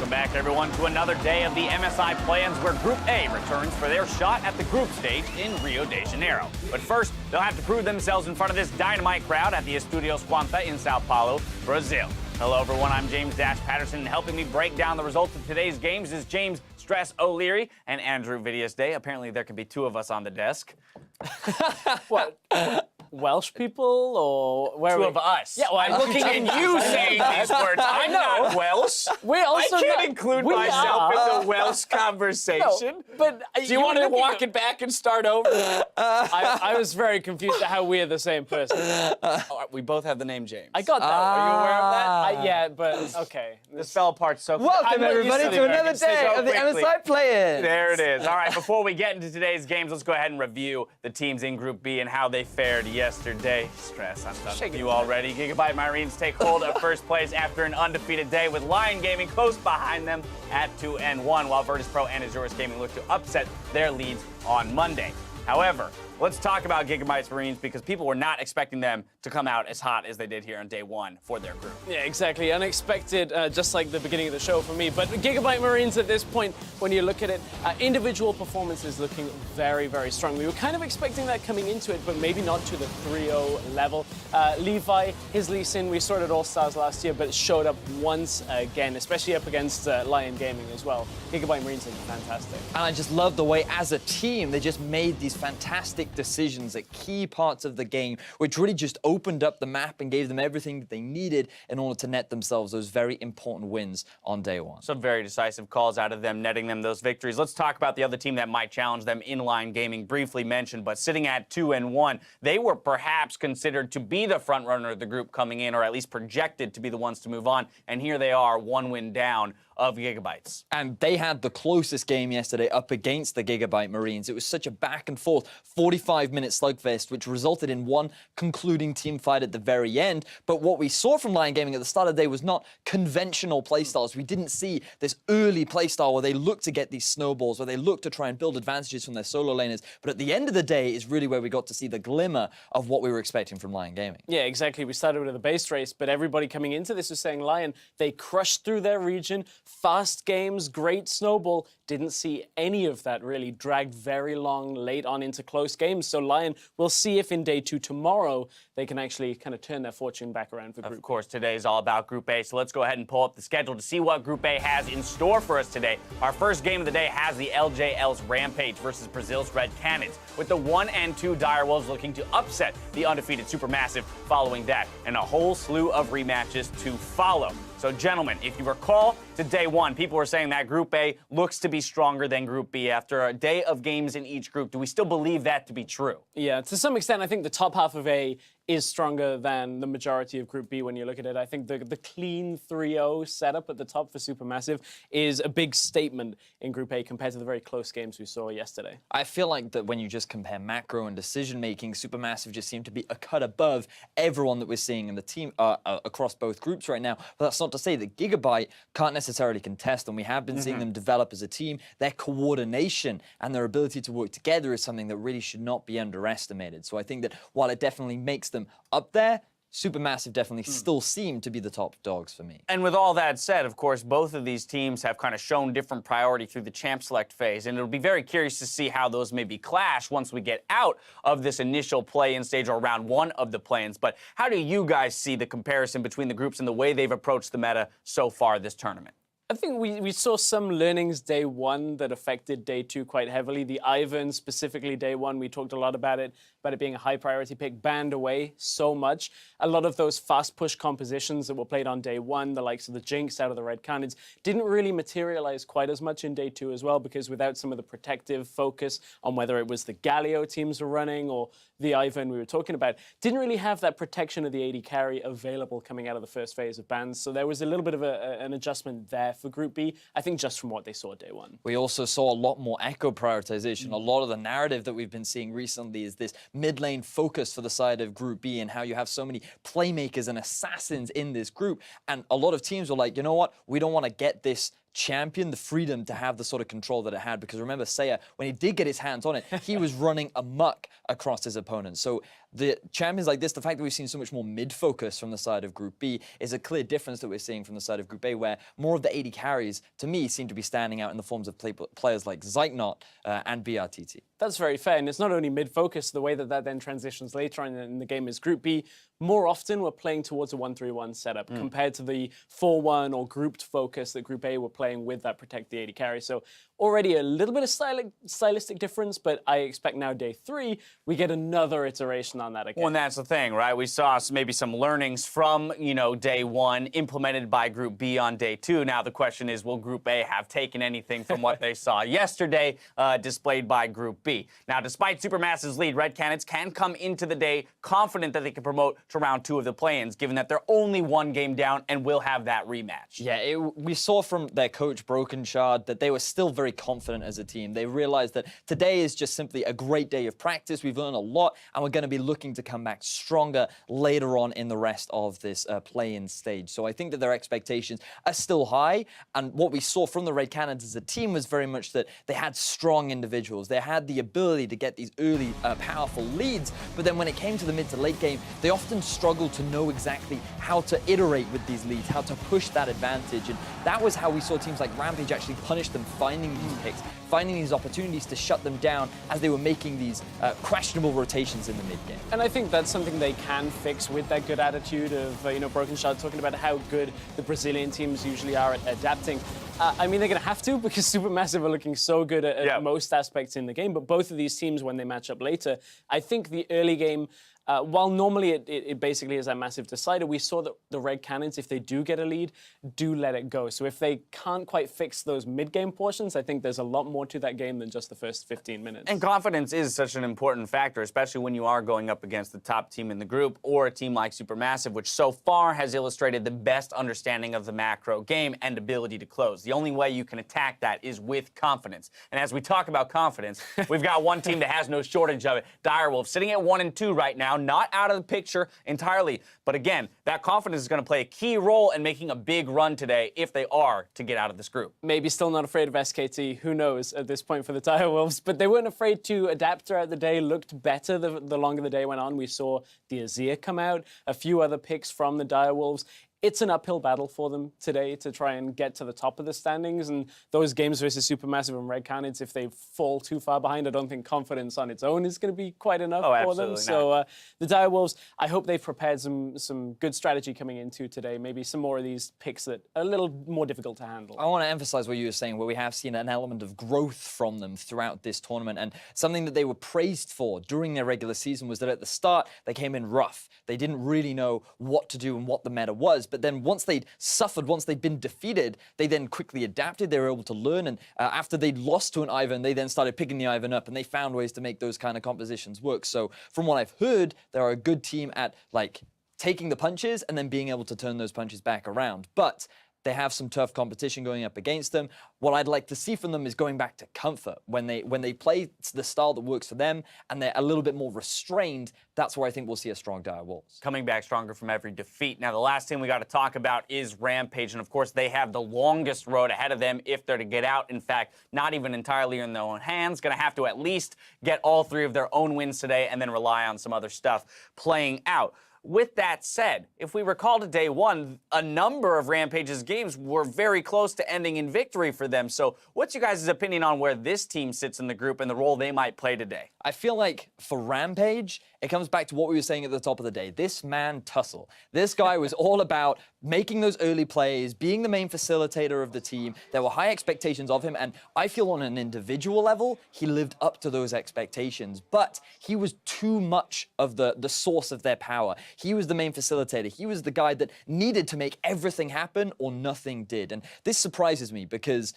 Welcome back, everyone, to another day of the MSI play-ins where Group A returns for their shot at the group stage in Rio de Janeiro. But first, they'll have to prove themselves in front of this dynamite crowd at the Estúdio Squanta in Sao Paulo, Brazil. Hello, everyone. I'm James Dash Patterson, and helping me break down the results of today's games is James Stress O'Leary and Andrew Vidius Day. Apparently, there can be two of us on the desk. What? Welsh people or where Two are we? of us. Yeah, well, I'm looking at you saying these words. I'm not Welsh. We're also I can't not, include we myself are. in the Welsh conversation. No, but Do you want to walk it back and start over? I was very confused at how we're the same person. We both have the name James. I got that. Are you aware of that? Yeah, but okay. This fell apart so quick. Welcome, everybody, to another day of the MSI play-in. There it is. All right, before we get into today's games, let's go ahead and review the teams in Group B and how they fared yesterday. Stress, I'm done with you already. Gigabyte Marines take hold of first place after an undefeated day, with Lion Gaming close behind them at 2-1, while Virtus Pro and Azurus Gaming look to upset their leads on Monday. However, let's talk about Gigabyte's Marines because people were not expecting them to come out as hot as they did here on day one for their group. Yeah, exactly. Unexpected, just like the beginning of the show for me. But Gigabyte Marines at this point, when you look at it, individual performances looking very, very strong. We were kind of expecting that coming into it, but maybe not to the 3-0 level. Levi, his Lee Sin, we saw it at All-Stars last year, but it showed up once again, especially up against Lion Gaming as well. Gigabyte Marines are fantastic. And I just love the way, as a team, they just made these fantastic decisions at key parts of the game, which really just opened up the map and gave them everything that they needed in order to net themselves those very important wins on day one. Some very decisive calls out of them, netting them those victories. Let's talk about the other team that might challenge them, Inline Gaming, briefly mentioned, but sitting at 2-1, they were perhaps considered to be the front runner of the group coming in, or at least projected to be the ones to move on, and here they are, one win down of Gigabytes. And they had the closest game yesterday up against the Gigabyte Marines. It was such a back and forth 45-minute slugfest, which resulted in one concluding team fight at the very end. But what we saw from Lion Gaming at the start of the day was not conventional playstyles. We didn't see this early playstyle where they looked to get these snowballs, where they looked to try and build advantages from their solo laners. But at the end of the day is really where we got to see the glimmer of what we were expecting from Lion Gaming. Yeah, exactly. We started with a base race, but everybody coming into this was saying Lion, they crushed through their region, fast games, great snowball. Didn't see any of that really, dragged very long late on into close games. So Lion, we'll see if in day 2 tomorrow they can actually kind of turn their fortune back around for Group Of course, today is all about Group A, so let's go ahead and pull up the schedule to see what Group A has in store for us today. Our first game of the day has the LJL's Rampage versus Brazil's Red Canids, with the 1 and 2 Direwolves looking to upset the undefeated Supermassive following that, and a whole slew of rematches to follow. So, gentlemen, if you recall to day 1, people were saying that Group A looks to be stronger than Group B after a day of games in each group. Do we still believe that to be true? Yeah, to some extent, I think the top half of A is stronger than the majority of Group B when you look at it. I think the clean 3-0 setup at the top for Supermassive is a big statement in Group A compared to the very close games we saw yesterday. I feel like that when you just compare macro and decision-making, Supermassive just seemed to be a cut above everyone that we're seeing in the team across both groups right now. But that's not to say that Gigabyte can't necessarily contest them. We have been seeing them develop as a team. Their coordination and their ability to work together is something that really should not be underestimated. So I think that while it definitely makes them up there, Supermassive definitely still seem to be the top dogs for me. And with all that said, of course, both of these teams have kind of shown different priority through the champ select phase, and it'll be very curious to see how those maybe clash once we get out of this initial play-in stage or round 1 of the play-ins. But how do you guys see the comparison between the groups and the way they've approached the meta so far this tournament? I think we saw some learnings day 1 that affected day 2 quite heavily. The Ivan, specifically day 1, we talked a lot about it being a high priority pick, banned away so much. A lot of those fast push compositions that were played on day 1, the likes of the Jinx out of the Red Canids, didn't really materialize quite as much in day 2 as well, because without some of the protective focus on whether it was the Galio teams were running or the Ivan we were talking about, didn't really have that protection of the AD carry available coming out of the first phase of bans. So there was a little bit of an adjustment there for Group B, I think just from what they saw day 1. We also saw a lot more echo prioritization. A lot of the narrative that we've been seeing recently is this mid lane focus for the side of Group B and how you have so many playmakers and assassins in this group. And a lot of teams were like, you know what? We don't want to get this champion the freedom to have the sort of control that it had, because remember, Seiya, when he did get his hands on it, he was running amok across his opponents. So the champions like this, the fact that we've seen so much more mid-focus from the side of Group B is a clear difference that we're seeing from the side of Group A, where more of the AD carries, to me, seem to be standing out in the forms of players like Zeitnot and BRTT. That's very fair, and it's not only mid-focus, the way that that then transitions later on in the game is Group B. More often, we're playing towards a 1-3-1 setup compared to the 4-1 or grouped focus that Group A were playing with that protect the AD carry. So already a little bit of stylistic difference, but I expect now day 3, we get another iteration on that again. Well, and that's the thing, right? We saw maybe some learnings from, day 1 implemented by Group B on day 2. Now the question is, will Group A have taken anything from what they saw yesterday displayed by Group B? Now, despite Supermassive's lead, Red Canids can come into the day confident that they can promote to round 2 of the play-ins, given that they're only 1 game down and will have that rematch. Yeah, we saw from their coach, Broken Shard, that they were still very confident as a team. They realized that today is just simply a great day of practice. We've learned a lot, and we're going to be looking to come back stronger later on in the rest of this play-in stage. So I think that their expectations are still high, and what we saw from the Red Canids as a team was very much that they had strong individuals. They had the ability to get these early, powerful leads, but then when it came to the mid to late game, they often struggled to know exactly how to iterate with these leads, how to push that advantage, and that was how we saw teams like Rampage actually punish them, finding these picks, finding these opportunities to shut them down as they were making these questionable rotations in the mid game. And I think that's something they can fix with that good attitude of, Broken Shard talking about how good the Brazilian teams usually are at adapting. I mean, they're going to have to, because Supermassive are looking so good at most aspects in the game. But both of these teams, when they match up later, I think the early game, while normally it basically is a massive decider, we saw that the Red Canids, if they do get a lead, do let it go. So if they can't quite fix those mid-game portions, I think there's a lot more to that game than just the first 15 minutes. And confidence is such an important factor, especially when you are going up against the top team in the group or a team like Supermassive, which so far has illustrated the best understanding of the macro game and ability to close. The only way you can attack that is with confidence. And as we talk about confidence, we've got one team that has no shortage of it. Direwolves sitting at 1-2 right now, not out of the picture entirely. But again, that confidence is going to play a key role in making a big run today if they are to get out of this group. Maybe still not afraid of SKT, who knows at this point for the Direwolves, but they weren't afraid to adapt throughout the day, looked better the longer the day went on. We saw the Azir come out, a few other picks from the Direwolves. It's an uphill battle for them today to try and get to the top of the standings, and those games versus Supermassive and Red Canids, if they fall too far behind, I don't think confidence on its own is going to be quite enough for them. So the Direwolves, I hope they've prepared some good strategy coming into today, maybe some more of these picks that are a little more difficult to handle. I want to emphasize what you were saying, where we have seen an element of growth from them throughout this tournament, and something that they were praised for during their regular season was that at the start, they came in rough. They didn't really know what to do and what the meta was. But then once they'd suffered, once they'd been defeated, they then quickly adapted. They were able to learn. And after they'd lost to an Ivern, they then started picking the Ivern up, and they found ways to make those kind of compositions work. So from what I've heard, they're a good team at taking the punches and then being able to turn those punches back around. But they have some tough competition going up against them. What I'd like to see from them is going back to comfort. When they play the style that works for them and they're a little bit more restrained, that's where I think we'll see a strong Direwolves. Coming back stronger from every defeat. Now, the last team we got to talk about is Rampage, and of course, they have the longest road ahead of them if they're to get out. In fact, not even entirely in their own hands. Going to have to at least get all 3 of their own wins today and then rely on some other stuff playing out. With that said, if we recall to day 1, a number of Rampage's games were very close to ending in victory for them. So what's your guys' opinion on where this team sits in the group and the role they might play today? I feel like for Rampage, it comes back to what we were saying at the top of the day. This man, Tussle. This guy was all about making those early plays, being the main facilitator of the team. There were high expectations of him, and I feel on an individual level, he lived up to those expectations. But he was too much of the source of their power. He was the main facilitator. He was the guy that needed to make everything happen or nothing did. And this surprises me because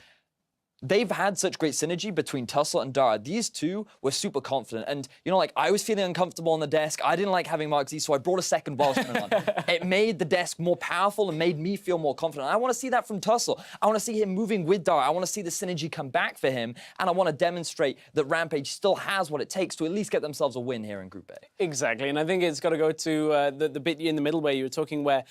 they've had such great synergy between Tussle and Dara. These two were super confident. And, I was feeling uncomfortable on the desk. I didn't like having Mark Z, so I brought a second Welshman on. It made the desk more powerful and made me feel more confident. I want to see that from Tussle. I want to see him moving with Dara. I want to see the synergy come back for him. And I want to demonstrate that Rampage still has what it takes to at least get themselves a win here in Group A. Exactly. And I think it's got to go to the bit in the middle where you were talking where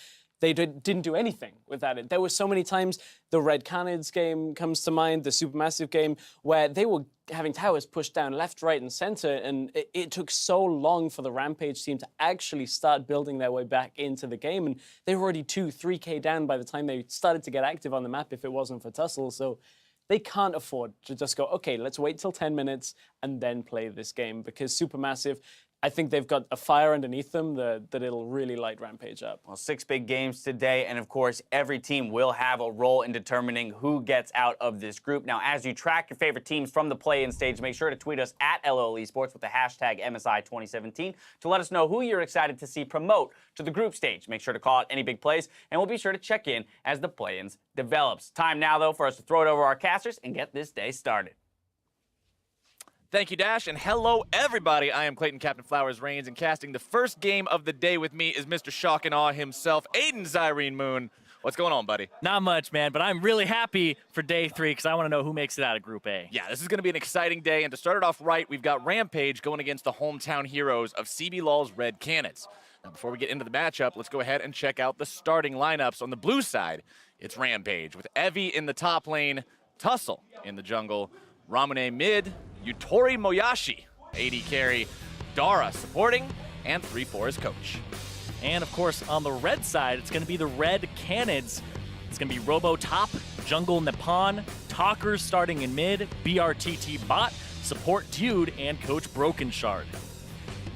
they didn't do anything without it. There were so many times, the Red Canids game comes to mind, the Supermassive game, where they were having towers pushed down left, right, and center, and it took so long for the Rampage team to actually start building their way back into the game, and they were already 2-3K down by the time they started to get active on the map if it wasn't for Tussle, so they can't afford to just go, okay, let's wait till 10 minutes and then play this game, because Supermassive, I think they've got a fire underneath them that it'll really light Rampage up. Well, 6 big games today, and of course, every team will have a role in determining who gets out of this group. Now, as you track your favorite teams from the play-in stage, make sure to tweet us at LOL Esports with the hashtag MSI2017 to let us know who you're excited to see promote to the group stage. Make sure to call out any big plays, and we'll be sure to check in as the play-ins develops. Time now, though, for us to throw it over our casters and get this day started. Thank you, Dash, and hello, everybody. I am Clayton Captain Flowers Reigns, and casting the first game of the day with me is Mr. Shock and Awe himself, Aiden Zyrene Moon. What's going on, buddy? Not much, man, but I'm really happy for day 3 because I want to know who makes it out of Group A. Yeah, this is going to be an exciting day, and to start it off right, we've got Rampage going against the hometown heroes of CB LOL's Red Canids. Now, before we get into the matchup, let's go ahead and check out the starting lineups. On the blue side, it's Rampage with Evie in the top lane, Tussle in the jungle, Ramune mid, Yutori Moyashi, AD carry, Dara supporting, and 3-4 as coach. And, of course, on the red side, it's going to be the Red Canids. It's going to be Robo top, Jungle Nippon, Talkers starting in mid, BRTT bot, Support Dude, and Coach Broken Shard.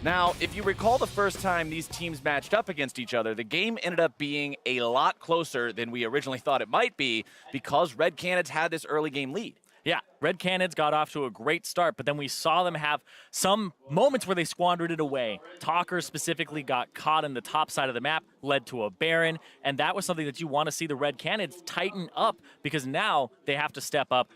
Now, if you recall the first time these teams matched up against each other, the game ended up being a lot closer than we originally thought it might be because Red Canids had this early game lead. Yeah, Red Canids got off to a great start, but then we saw them have some moments where they squandered it away. Talkers specifically got caught in the top side of the map, led to a Baron, and that was something that you want to see the Red Canids tighten up because now they have to step up,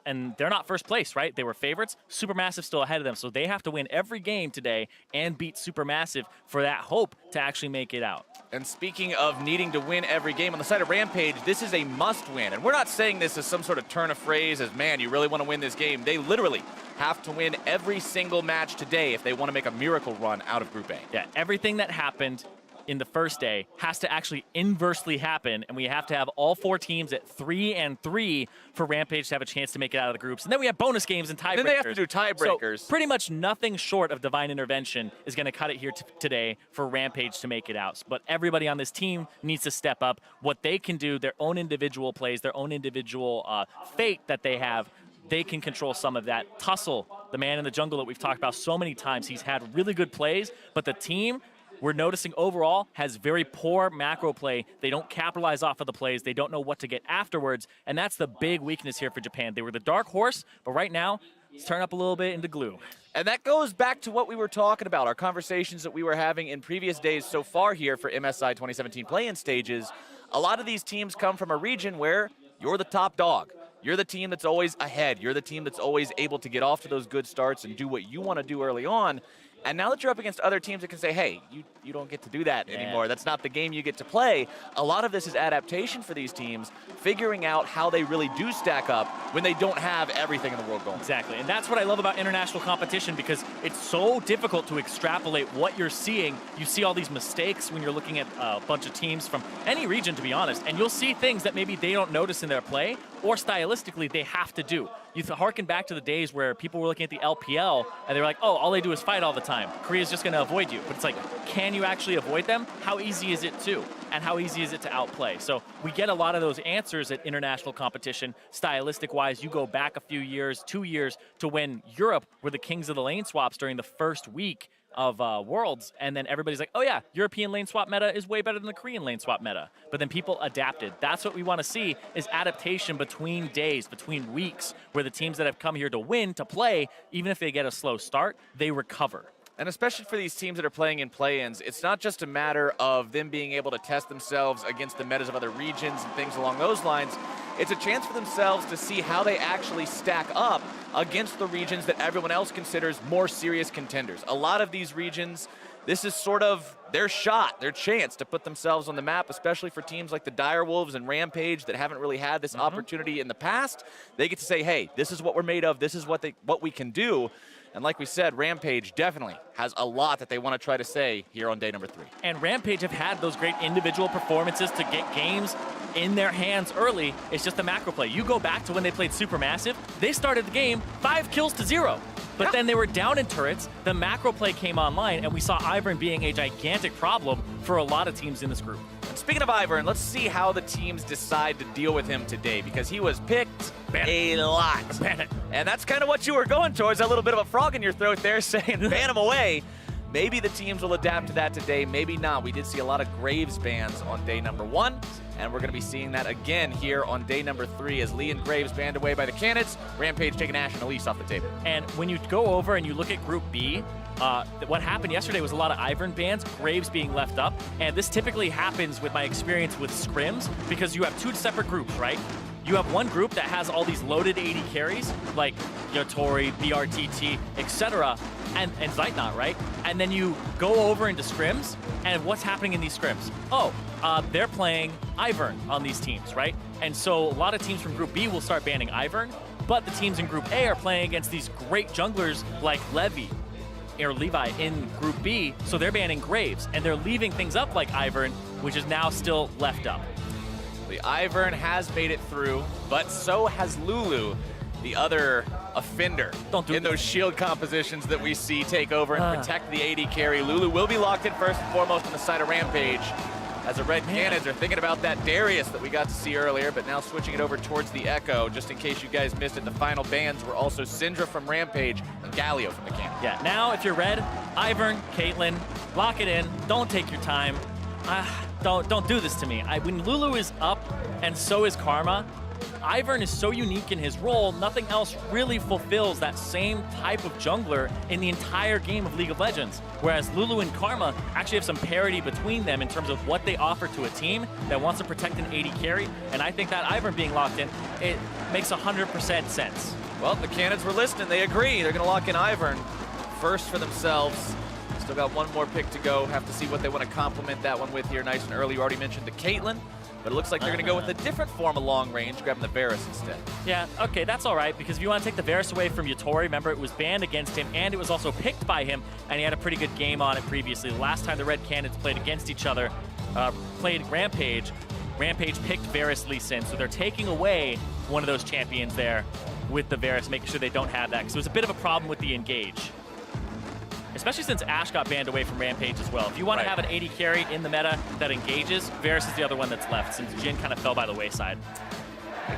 and they're not first place, right? They were favorites. Supermassive still ahead of them, so they have to win every game today and beat Supermassive for that hope to actually make it out. And speaking of needing to win every game, on the side of Rampage, this is a must-win. And we're not saying this as some sort of turn of phrase as, man, you really want to win this game. They literally have to win every single match today if they want to make a miracle run out of Group A. Yeah, everything that happened in the first day has to actually inversely happen, and we have to have all 4 teams at 3-3 for Rampage to have a chance to make it out of the groups. And then we have bonus games and tiebreakers. Then they have to do tiebreakers. So pretty much nothing short of divine intervention is going to cut it here today for Rampage to make it out. But everybody on this team needs to step up what they can do, their own individual plays, their own individual fate that they have. They can control some of that. Tussle, the man in the jungle that we've talked about so many times, he's had really good plays, but the team, we're noticing overall, has very poor macro play. They don't capitalize off of the plays. They don't know what to get afterwards, and that's the big weakness here for Japan. They were the dark horse, but right now, it's turned up a little bit into glue. And that goes back to what we were talking about, our conversations that we were having in previous days so far here for MSI 2017 play-in stages. A lot of these teams come from a region where you're the top dog. You're the team that's always ahead. You're the team that's always able to get off to those good starts and do what you want to do early on. And now that you're up against other teams that can say, hey, you don't get to do that anymore. That's not the game you get to play. A lot of this is adaptation for these teams, figuring out how they really do stack up when they don't have everything in the world going. Exactly, and that's what I love about international competition because it's so difficult to extrapolate what you're seeing. You see all these mistakes when you're looking at a bunch of teams from any region, to be honest, and you'll see things that maybe they don't notice in their play or stylistically they have to do. You harken back to the days where people were looking at the LPL and they were like, oh, all they do is fight all the time. Korea's just going to avoid you. But it's like, can you actually avoid them? How easy is it to? And how easy is it to outplay? So we get a lot of those answers at international competition. Stylistic-wise, you go back a few years, 2 years, to when Europe were the kings of the lane swaps during the first week of Worlds, and then everybody's like, oh yeah, European lane swap meta is way better than the Korean lane swap meta. But then people adapted. That's what we want to see, is adaptation between days, between weeks, where the teams that have come here to win, to play, even if they get a slow start, they recover. And especially for these teams that are playing in play-ins, it's not just a matter of them being able to test themselves against the metas of other regions and things along those lines. It's a chance for themselves to see how they actually stack up against the regions that everyone else considers more serious contenders. A lot of these regions, this is sort of their shot, their chance to put themselves on the map, especially for teams like the Direwolves and Rampage that haven't really had this opportunity in the past. They get to say, hey, this is what we're made of, this is what we can do. And like we said, Rampage definitely has a lot that they want to try to say here on day number 3. And Rampage have had those great individual performances to get games in their hands early. It's just the macro play. You go back to when they played Supermassive, they started the game 5 kills to 0. But then they were down in turrets, the macro play came online, and we saw Ivern being a gigantic problem for a lot of teams in this group. And speaking of Ivern, let's see how the teams decide to deal with him today, because he was picked a lot. And that's kind of what you were going towards, that little bit of a frog in your throat there saying ban him away. Maybe the teams will adapt to that today, maybe not. We did see a lot of Graves bans on day number 1, and we're going to be seeing that again here on day number 3 as Lee and Graves banned away by the Canids. Rampage taking Ash and Elise off the table. And when you go over and you look at Group B, what happened yesterday was a lot of Ivern bans, Graves being left up, and this typically happens with my experience with scrims because you have 2 separate groups, right? You have one group that has all these loaded AD carries, like Yotori, BRTT, etc., and Zeitnot, right? And then you go over into scrims, and what's happening in these scrims? Oh, they're playing Ivern on these teams, right? And so a lot of teams from Group B will start banning Ivern, but the teams in Group A are playing against these great junglers like Levi or Levi in Group B, so they're banning Graves, and they're leaving things up like Ivern, which is now still left up. The Ivern has made it through, but so has Lulu, the other offender in those shield compositions that we see take over and protect the AD carry. Lulu will be locked in first and foremost on the side of Rampage, as the Red Canids are thinking about that Darius that we got to see earlier, but now switching it over towards the Echo. Just in case you guys missed it, the final bans were also Syndra from Rampage and Galio from the Canids. Yeah, now if you're red, Ivern, Caitlyn, lock it in. Don't take your time. Don't do this to me. When Lulu is up and so is Karma, Ivern is so unique in his role, nothing else really fulfills that same type of jungler in the entire game of League of Legends. Whereas Lulu and Karma actually have some parity between them in terms of what they offer to a team that wants to protect an AD carry, and I think that Ivern being locked in, it makes 100% sense. Well, the Canids were listening. They agree. They're going to lock in Ivern first for themselves. Still got one more pick to go. Have to see what they want to complement that one with here nice and early. You already mentioned the Caitlyn, but it looks like they're going to go with a different form of long range, grabbing the Varus instead. Yeah, okay, that's all right, because if you want to take the Varus away from Yotori, remember it was banned against him, and it was also picked by him, and he had a pretty good game on it previously. The last time the Red Canids played against each other, played Rampage, Rampage picked Varus Lee Sin, so they're taking away one of those champions there with the Varus, making sure they don't have that, because it was a bit of a problem with the engage. Especially since Ashe got banned away from Rampage as well. If you want to have an AD carry in the meta that engages, Varus is the other one that's left, since Jhin kind of fell by the wayside.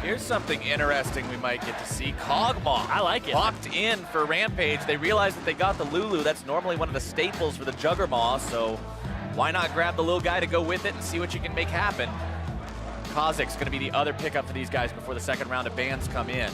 Here's something interesting we might get to see. Kog'Maw. I like it. Locked in for Rampage. They realized that they got the Lulu. That's normally one of the staples for the Juggermaw, so why not grab the little guy to go with it and see what you can make happen. Kha'Zix's going to be the other pickup for these guys before the second round of bans come in,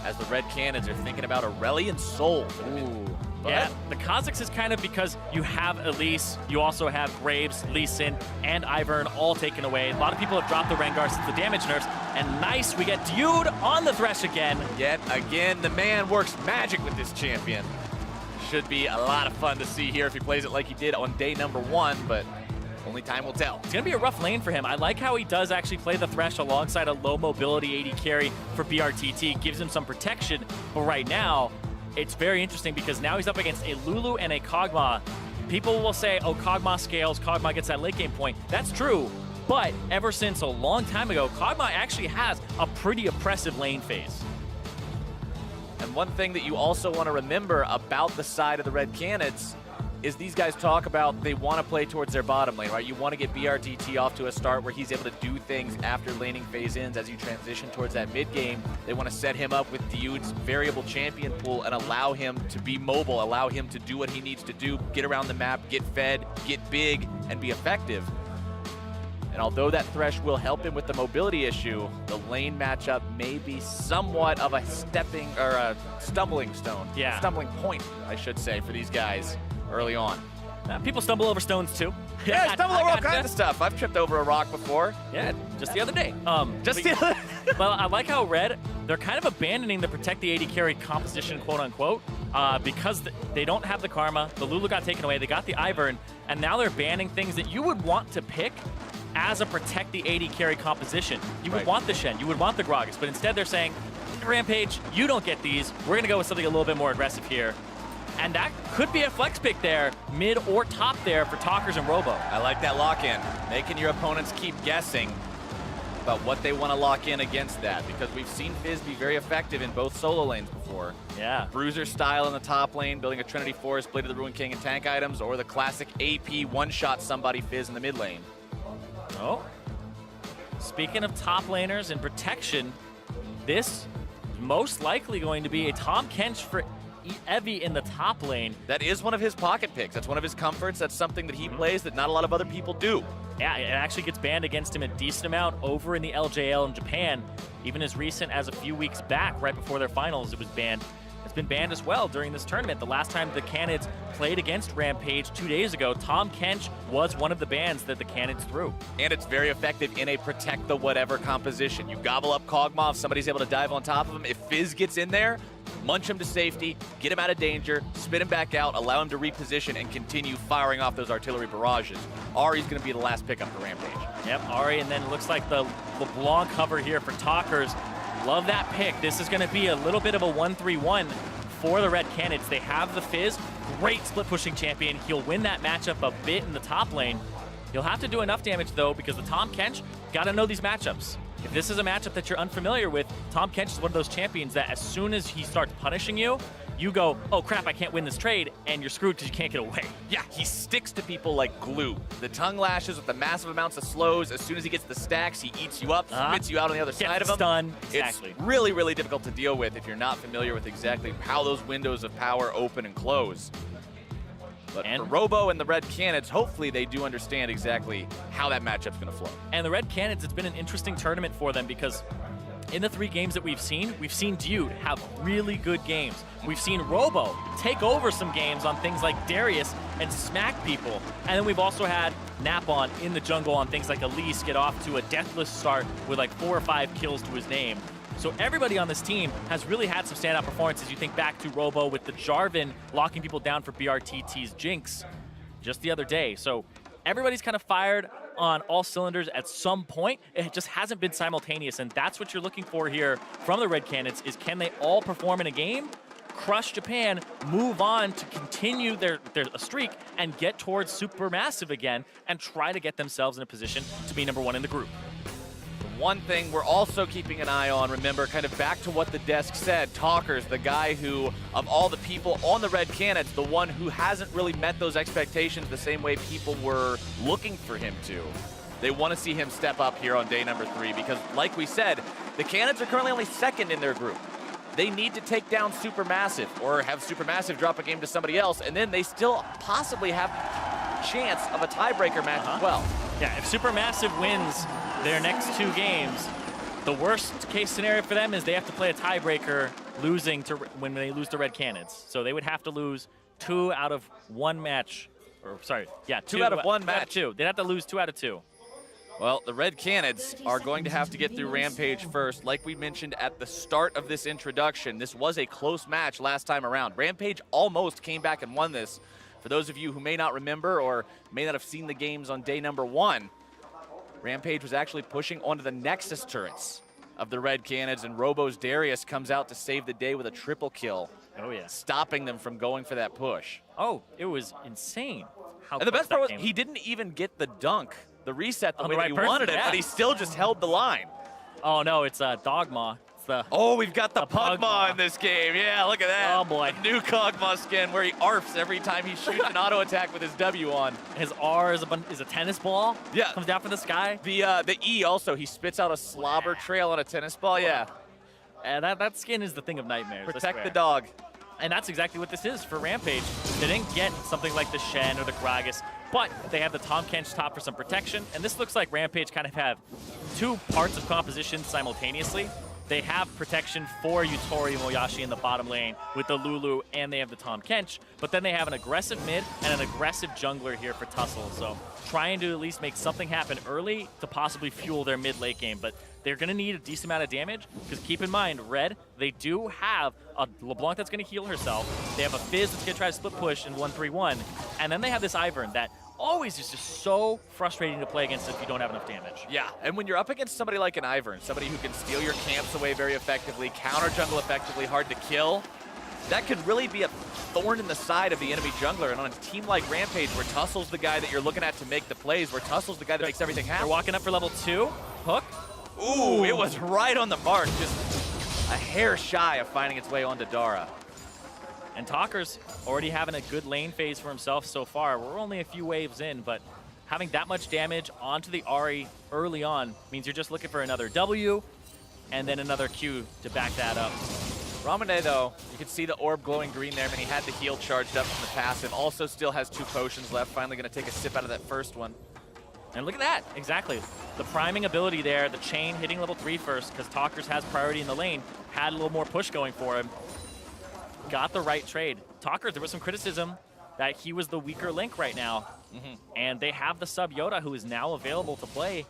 as the Red Canids are thinking about Aurelion Sol. Ooh. Yeah, the Kha'Zix is kind of because you have Elise, you also have Graves, Lee Sin, and Ivern all taken away. A lot of people have dropped the Rengar since the damage nerfs, and nice, we get Dude on the Thresh again. Yet again, the man works magic with this champion. Should be a lot of fun to see here if he plays it like he did on day number 1, but only time will tell. It's going to be a rough lane for him. I like how he does actually play the Thresh alongside a low mobility AD carry for BRTT. Gives him some protection, but right now, it's very interesting because now he's up against a Lulu and a Kog'Maw. People will say, oh, Kog'Maw scales, Kog'Maw gets that late game point. That's true, but ever since a long time ago, Kog'Maw actually has a pretty oppressive lane phase. And one thing that you also want to remember about the side of the Red Canids is these guys talk about they want to play towards their bottom lane, right? You want to get BRTT off to a start where he's able to do things after laning phase ends as you transition towards that mid game. They want to set him up with Dude's variable champion pool and allow him to be mobile, allow him to do what he needs to do, get around the map, get fed, get big, and be effective. And although that Thresh will help him with the mobility issue, the lane matchup may be somewhat of a stumbling stone. Yeah. Stumbling point, I should say, for these guys early on. People stumble over stones too. Yeah, I stumble over all kinds of stuff. I've tripped over a rock before. Yeah, just the other day. Just the other Well, I like how Red they're kind of abandoning the protect the AD carry composition, quote unquote, because they don't have the Karma. The Lulu got taken away. They got the Ivern, and now they're banning things that you would want to pick as a protect the AD carry composition. You would want the Shen, you would want the Gragas, but instead they're saying, Rampage, you don't get these. We're going to go with something a little bit more aggressive here. And that could be a flex pick there, mid or top there for Talkers and Robo. I like that lock-in, making your opponents keep guessing about what they want to lock in against that, because we've seen Fizz be very effective in both solo lanes before. Yeah. Bruiser style in the top lane, building a Trinity Force, Blade of the Ruin King and tank items, or the classic AP one-shot somebody Fizz in the mid lane. Oh. Speaking of top laners and protection, this is most likely going to be a Tahm Kench for Evie in the top lane. That is one of his pocket picks. That's one of his comforts. That's something that he plays that not a lot of other people do. Yeah, it actually gets banned against him a decent amount over in the LJL in Japan. Even as recent as a few weeks back, right before their finals, it was banned. It's been banned as well during this tournament. The last time the Canids played against Rampage 2 days ago, Tahm Kench was one of the bans that the Canids threw. And it's very effective in a protect the whatever composition. You gobble up Kog'Maw, if somebody's able to dive on top of him. If Fizz gets in there, munch him to safety, get him out of danger, spit him back out, allow him to reposition, and continue firing off those artillery barrages. Ahri's going to be the last pickup for Rampage. Yep, Ahri, and then it looks like the LeBlanc cover here for Talkers. Love that pick. This is going to be a little bit of a 1-3-1 for the Red Canids. They have the Fizz, great split pushing champion. He'll win that matchup a bit in the top lane. He'll have to do enough damage though, because the Tahm Kench got to know these matchups. If this is a matchup that you're unfamiliar with, Tahm Kench is one of those champions that as soon as he starts punishing you, you go, oh crap, I can't win this trade, and you're screwed because you can't get away. Yeah, he sticks to people like glue. The tongue lashes with the massive amounts of slows. As soon as he gets the stacks, he eats you up, spits you out on the other side of him. Stun. Exactly. It's really, really difficult to deal with if you're not familiar with exactly how those windows of power open and close. But for Robo and the Red Canids, hopefully they do understand exactly how that matchup's going to flow. And the Red Canids, it's been an interesting tournament for them because in the 3 games that we've seen Dude have really good games. We've seen Robo take over some games on things like Darius and smack people. And then we've also had Napon in the jungle on things like Elise get off to a deathless start with like 4 or 5 kills to his name. So everybody on this team has really had some standout performances. You think back to Robo with the Jarvan locking people down for BRTT's Jinx just the other day. So everybody's kind of fired on all cylinders at some point. It just hasn't been simultaneous, and that's what you're looking for here from the Red Canids, is can they all perform in a game, crush Japan, move on to continue their streak, and get towards Supermassive again, and try to get themselves in a position to be #1 in the group. One thing we're also keeping an eye on, remember, kind of back to what the desk said, Talkers, the guy who, of all the people on the Red Canids, the one who hasn't really met those expectations the same way people were looking for him to. They want to see him step up here on day #3 because, like we said, the Canids are currently only 2nd in their group. They need to take down Supermassive or have Supermassive drop a game to somebody else, and then they still possibly have chance of a tiebreaker match as well. Yeah, if Supermassive wins their next 2 games, the worst case scenario for them is they have to play a tiebreaker losing to when they lose to Red Canids. So they would have to lose 2 out of 1 match. Or sorry, yeah, 2 out of 1 match. They'd have to lose 2 out of 2. Well, the Red Canids are going to have to get through Rampage first. Like we mentioned at the start of this introduction, this was a close match last time around. Rampage almost came back and won this. For those of you who may not remember or may not have seen the games on day #1, Rampage was actually pushing onto the Nexus turrets of the Red Canids, and Robo's Darius comes out to save the day with a triple kill. Oh, yeah. Stopping them from going for that push. Oh, it was insane. And the best part was he didn't even get the dunk, the reset the way that he wanted it, but he still just held the line. Oh, no, it's Dogma. Oh, we've got the Pugma in this game. Yeah, look at that. Oh, boy. The new Kog'Maw skin where he arfs every time he shoots an auto attack with his W on. His R is a tennis ball. Yeah. Comes down from the sky. The E also, he spits out a slobber trail on a tennis ball. Yeah. And that skin is the thing of nightmares. Protect the dog. And that's exactly what this is for Rampage. They didn't get something like the Shen or the Gragas, but they have the Tahm Kench top for some protection. And this looks like Rampage kind of have 2 parts of composition simultaneously. they have protection for Yutori and Moyashi in the bottom lane with the Lulu, and they have the Tahm Kench, but then they have an aggressive mid and an aggressive jungler here for Tussle. So trying to at least make something happen early to possibly fuel their mid-late game, but they're going to need a decent amount of damage, because keep in mind, Red, they do have a LeBlanc that's going to heal herself. They have a Fizz that's going to try to split push in 1-3-1, and then they have this Ivern that always is just so frustrating to play against if you don't have enough damage. Yeah, and when you're up against somebody like an Ivern, somebody who can steal your camps away very effectively, counter jungle effectively, hard to kill, that could really be a thorn in the side of the enemy jungler. And on a team like Rampage, where Tussle's the guy that you're looking at to make the plays, where Tussle's the guy that makes everything happen. They're walking up for level 2. Hook. Ooh, it was right on the mark, just a hair shy of finding its way onto Dara. And Talker's already having a good lane phase for himself so far. We're only a few waves in, but having that much damage onto the Ahri early on means you're just looking for another W and then another Q to back that up. Ramune, though, you can see the orb glowing green there, and he had the heal charged up from the passive. Also still has 2 potions left. Finally going to take a sip out of that first one. And look at that, exactly. The priming ability there, the chain hitting level 3 first, because Talkers has priority in the lane, had a little more push going for him. Got the right trade. Talkers, there was some criticism that he was the weaker link right now. And they have the sub Yoda, who is now available to play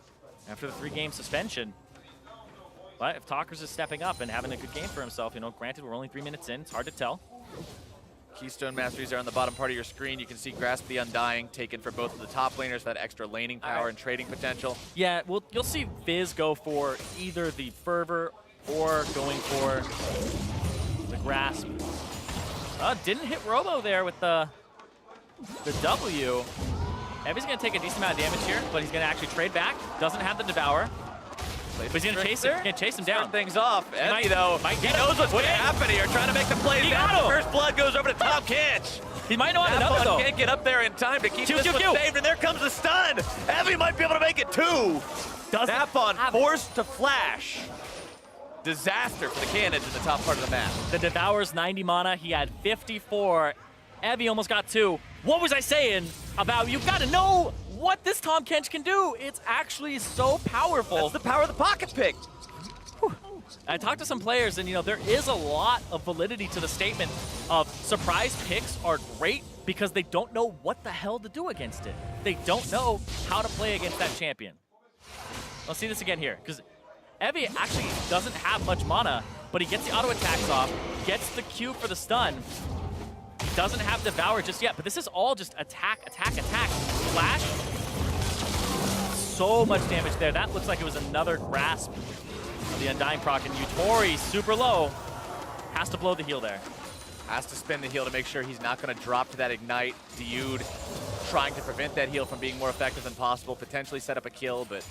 after the 3-game suspension. But if Talkers is stepping up and having a good game for himself, you know, granted, we're only 3 minutes in, it's hard to tell. Keystone Masteries are on the bottom part of your screen. You can see Grasp the Undying taken for both of the top laners, that extra laning power and trading potential. Yeah, well, you'll see Fizz go for either the Fervor or going for the Grasp. Didn't hit Robo there with the W. Evi's going to take a decent amount of damage here, but he's going to actually trade back. Doesn't have the Devour. But he's going to chase him. He's going to chase him down. Start things off. Evi, though, he knows what's going to happen here. Trying to make the plays down. First blood goes over to Tahm Kench. He might know how to another, though. Can't get up there in time to keep this one saved, and there comes the stun. Evi might be able to make it 2. Napon forced to flash. Disaster for the Canids in the top part of the map. The Devour's 90 mana. He had 54. Evi almost got 2. What was I saying about you got to know what this Tahm Kench can do? It's actually so powerful. That's the power of the pocket pick. I talked to some players, and you know, there is a lot of validity to the statement of surprise picks are great because they don't know what the hell to do against it. They don't know how to play against that champion. I'll see this again here, because Evi actually doesn't have much mana, but he gets the auto attacks off, gets the Q for the stun. He doesn't have Devour just yet, but this is all just attack, attack, attack. Flash. So much damage there. That looks like it was another Grasp of the Undying proc, and Yutori, super low, has to blow the heal there. Has to spin the heal to make sure he's not going to drop to that Ignite. Diud trying to prevent that heal from being more effective than possible, potentially set up a kill, but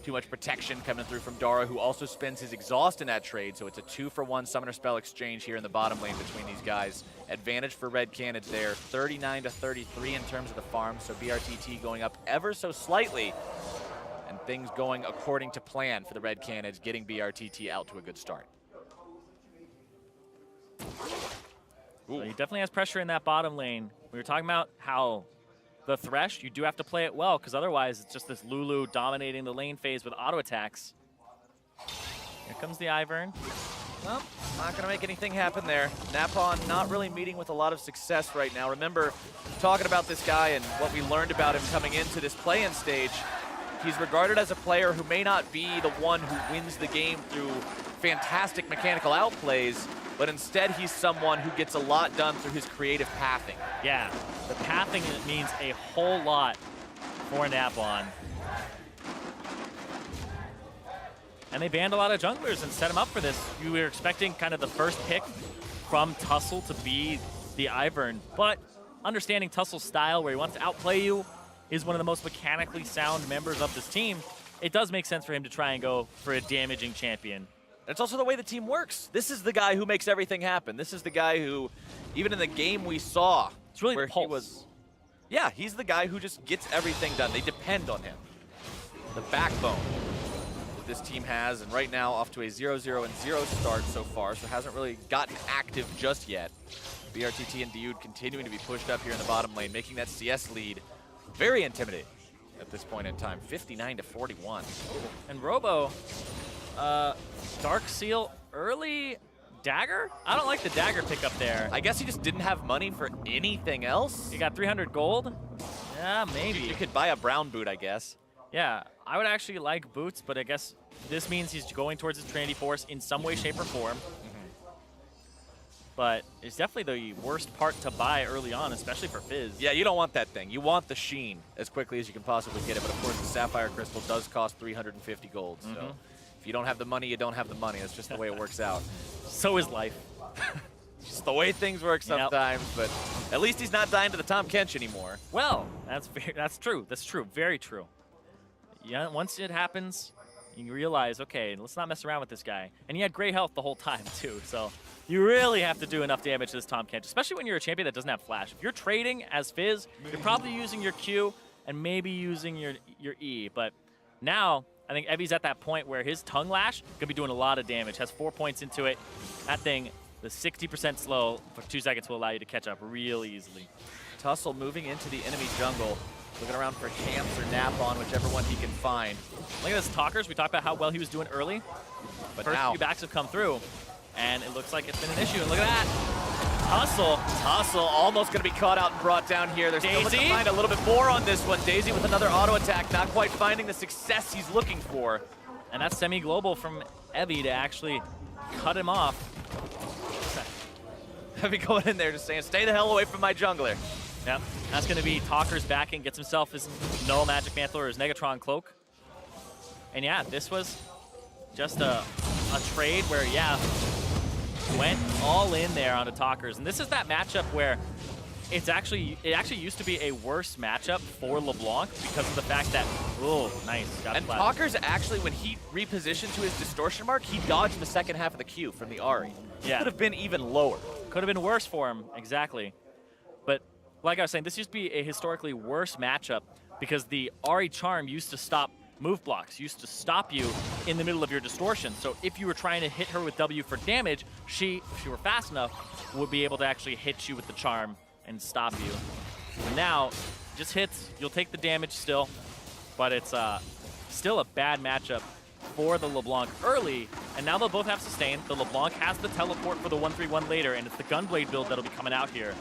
too much protection coming through from Dara, who also spends his exhaust in that trade, so it's a 2-for-1 summoner spell exchange here in the bottom lane between these guys. Advantage for Red Canids there, 39-33 in terms of the farm, so BRTT going up ever so slightly, and things going according to plan for the Red Canids, getting BRTT out to a good start. So he definitely has pressure in that bottom lane. We were talking about how the Thresh, you do have to play it well, because otherwise it's just this Lulu dominating the lane phase with auto attacks. Here comes the Ivern. Well, not going to make anything happen there. Napon not really meeting with a lot of success right now. Remember, talking about this guy and what we learned about him coming into this play-in stage, he's regarded as a player who may not be the one who wins the game through fantastic mechanical outplays, but instead he's someone who gets a lot done through his creative pathing. Yeah, the pathing means a whole lot for Napon. And they banned a lot of junglers and set him up for this. You were expecting kind of the first pick from Tussle to be the Ivern, but understanding Tussle's style where he wants to outplay you, is one of the most mechanically sound members of this team, it does make sense for him to try and go for a damaging champion. It's also the way the team works. This is the guy who makes everything happen. This is the guy who, even in the game we saw, it's really where Pulse. he was, yeah, he's the guy who just gets everything done. They depend on him. The backbone that this team has, and right now off to a 0-0-0 start so far, so hasn't really gotten active just yet. BRTT and Diud continuing to be pushed up here in the bottom lane, making that CS lead very intimidating at this point in time, 59-41. And Robo Dark Seal early dagger? I don't like the dagger pickup there. I guess he just didn't have money for anything else. You got 300 gold? Yeah, maybe. You could buy a brown boot, I guess. Yeah, I would actually like boots, but I guess this means he's going towards his Trinity Force in some way, shape, or form. But it's definitely the worst part to buy early on, especially for Fizz. Yeah, you don't want that thing. You want the sheen as quickly as you can possibly get it. But of course, the Sapphire Crystal does cost 350 gold. So if you don't have the money, you don't have the money. That's just the way it works out. So is life. Just the way things work sometimes. But at least he's not dying to the Tom Kench anymore. Well, that's true. That's true. Very true. Yeah, once it happens, you realize, okay, let's not mess around with this guy. And he had great health the whole time, too. So you really have to do enough damage to this Tom Kench, especially when you're a champion that doesn't have flash. If you're trading as Fizz, you're probably using your Q and maybe using your E. But now, I think Evie's at that point where his Tongue Lash could be doing a lot of damage. Has 4 points into it. That thing, the 60% slow for 2 seconds will allow you to catch up real easily. Tussle moving into the enemy jungle. Looking around for Hamps or Nap on whichever one he can find. Look at this Talkers. We talked about how well he was doing early. But First now, few backs have come through, and it looks like it's been an issue. And look at that. Tussle almost going to be caught out and brought down here. They're still looking to Daisy? find a little bit more on this one. Daisy with another auto attack, not quite finding the success he's looking for. And that's semi-global from Evie to actually cut him off. Evie going in there just saying, stay the hell away from my jungler. Yep, that's going to be Talker's backing, gets himself his no Magic Mantle or his Negatron Cloak. And yeah, this was just a trade where, yeah, went all in there onto Talkers. And this is that matchup where it actually used to be a worse matchup for LeBlanc because of the fact that, oh, nice. Got And Talkers actually, when he repositioned to his distortion mark, he dodged the second half of the Q from the Ahri. Yeah. Could have been even lower. Could have been worse for him, exactly. But like I was saying, this used to be a historically worse matchup because the Ahri Charm used to stop move blocks, used to stop you in the middle of your distortion. So if you were trying to hit her with W for damage, she, if she were fast enough, would be able to actually hit you with the charm and stop you. And now, just hits, you'll take the damage still, but it's still a bad matchup for the LeBlanc early, and now they'll both have sustain. The LeBlanc has the teleport for the 1-3-1 later, and it's the Gunblade build that'll be coming out here.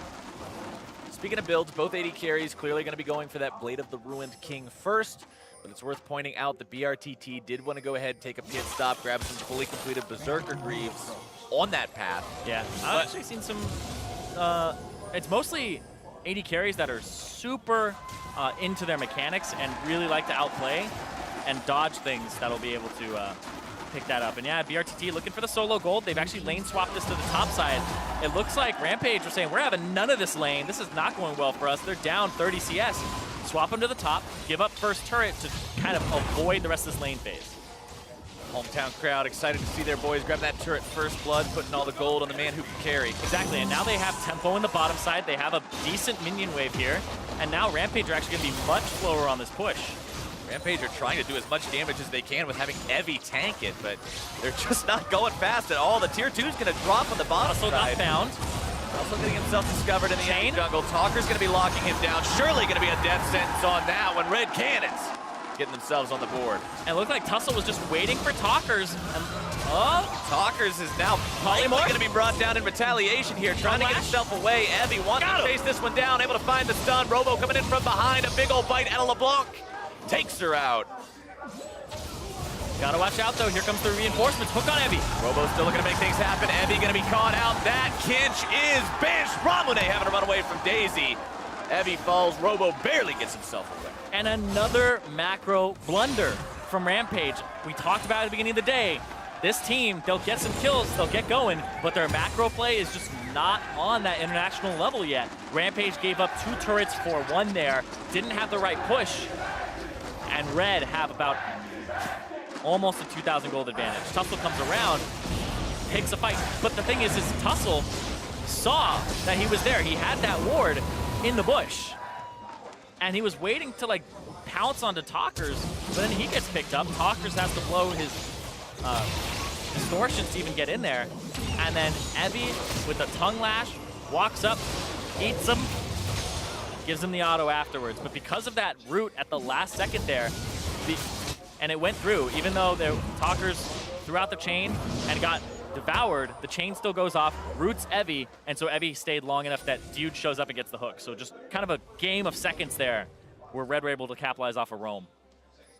Speaking of builds, both AD carries clearly going to be going for that Blade of the Ruined King first, but it's worth pointing out that BRTT did want to go ahead, take a pit stop, grab some fully completed Berserker Greaves on that path. Yeah, I've actually seen some, it's mostly AD carries that are super into their mechanics and really like to outplay and dodge things that'll be able to pick that up. And yeah, BRTT looking for the solo gold. They've actually lane swapped this to the top side. It looks like Rampage are saying, we're having none of this lane. This is not going well for us. They're down 30 CS. Swap them to the top, give up first turret to kind of avoid the rest of this lane phase. Hometown crowd excited to see their boys grab that turret first blood, putting all the gold on the man who can carry. Exactly, and now they have tempo in the bottom side. They have a decent minion wave here. And now Rampage are actually going to be much slower on this push. Rampage are trying to do as much damage as they can with having Evie tank it, but they're just not going fast at all. The tier 2 is going to drop on the bottom Also got side. found. Also getting himself discovered in the Chain. enemy jungle. Talker's going to be locking him down. Surely going to be a death sentence on that one. Red Canids getting themselves on the board. And it looked like Tussle was just waiting for Talkers. And, Talkers is now likely Polymorph? going to be brought down in retaliation here, trying to get Flash? himself away. Evie wants Got to him. chase this one down, able to find the stun. Robo coming in from behind, a big old bite out of LeBlanc. Takes her out. Gotta watch out though, here comes the reinforcements. Hook on Evie. Robo's still looking to make things happen. Evie going to be caught out. That Kinch is benched. Ramune having to run away from Daisy. Evie falls. Robo barely gets himself away. And another macro blunder from Rampage. We talked about it at the beginning of the day. This team, they'll get some kills, they'll get going, but their macro play is just not on that international level yet. Rampage gave up 2 turrets for 1 there, didn't have the right push, and Red have about almost a 2,000 gold advantage. Tussle comes around, takes a fight, but the thing is Tussle saw that he was there. He had that ward in the bush, and he was waiting to like pounce onto Talkers, but then he gets picked up. Talkers has to blow his distortions to even get in there, and then Evie with a tongue lash walks up, eats him, gives him the auto afterwards. But because of that root at the last second there, and it went through, even though the Talkers threw out the chain and got devoured. The chain still goes off, roots Evie, and so Evie stayed long enough that Dude shows up and gets the hook. So just kind of a game of seconds there where Red were able to capitalize off of Roam.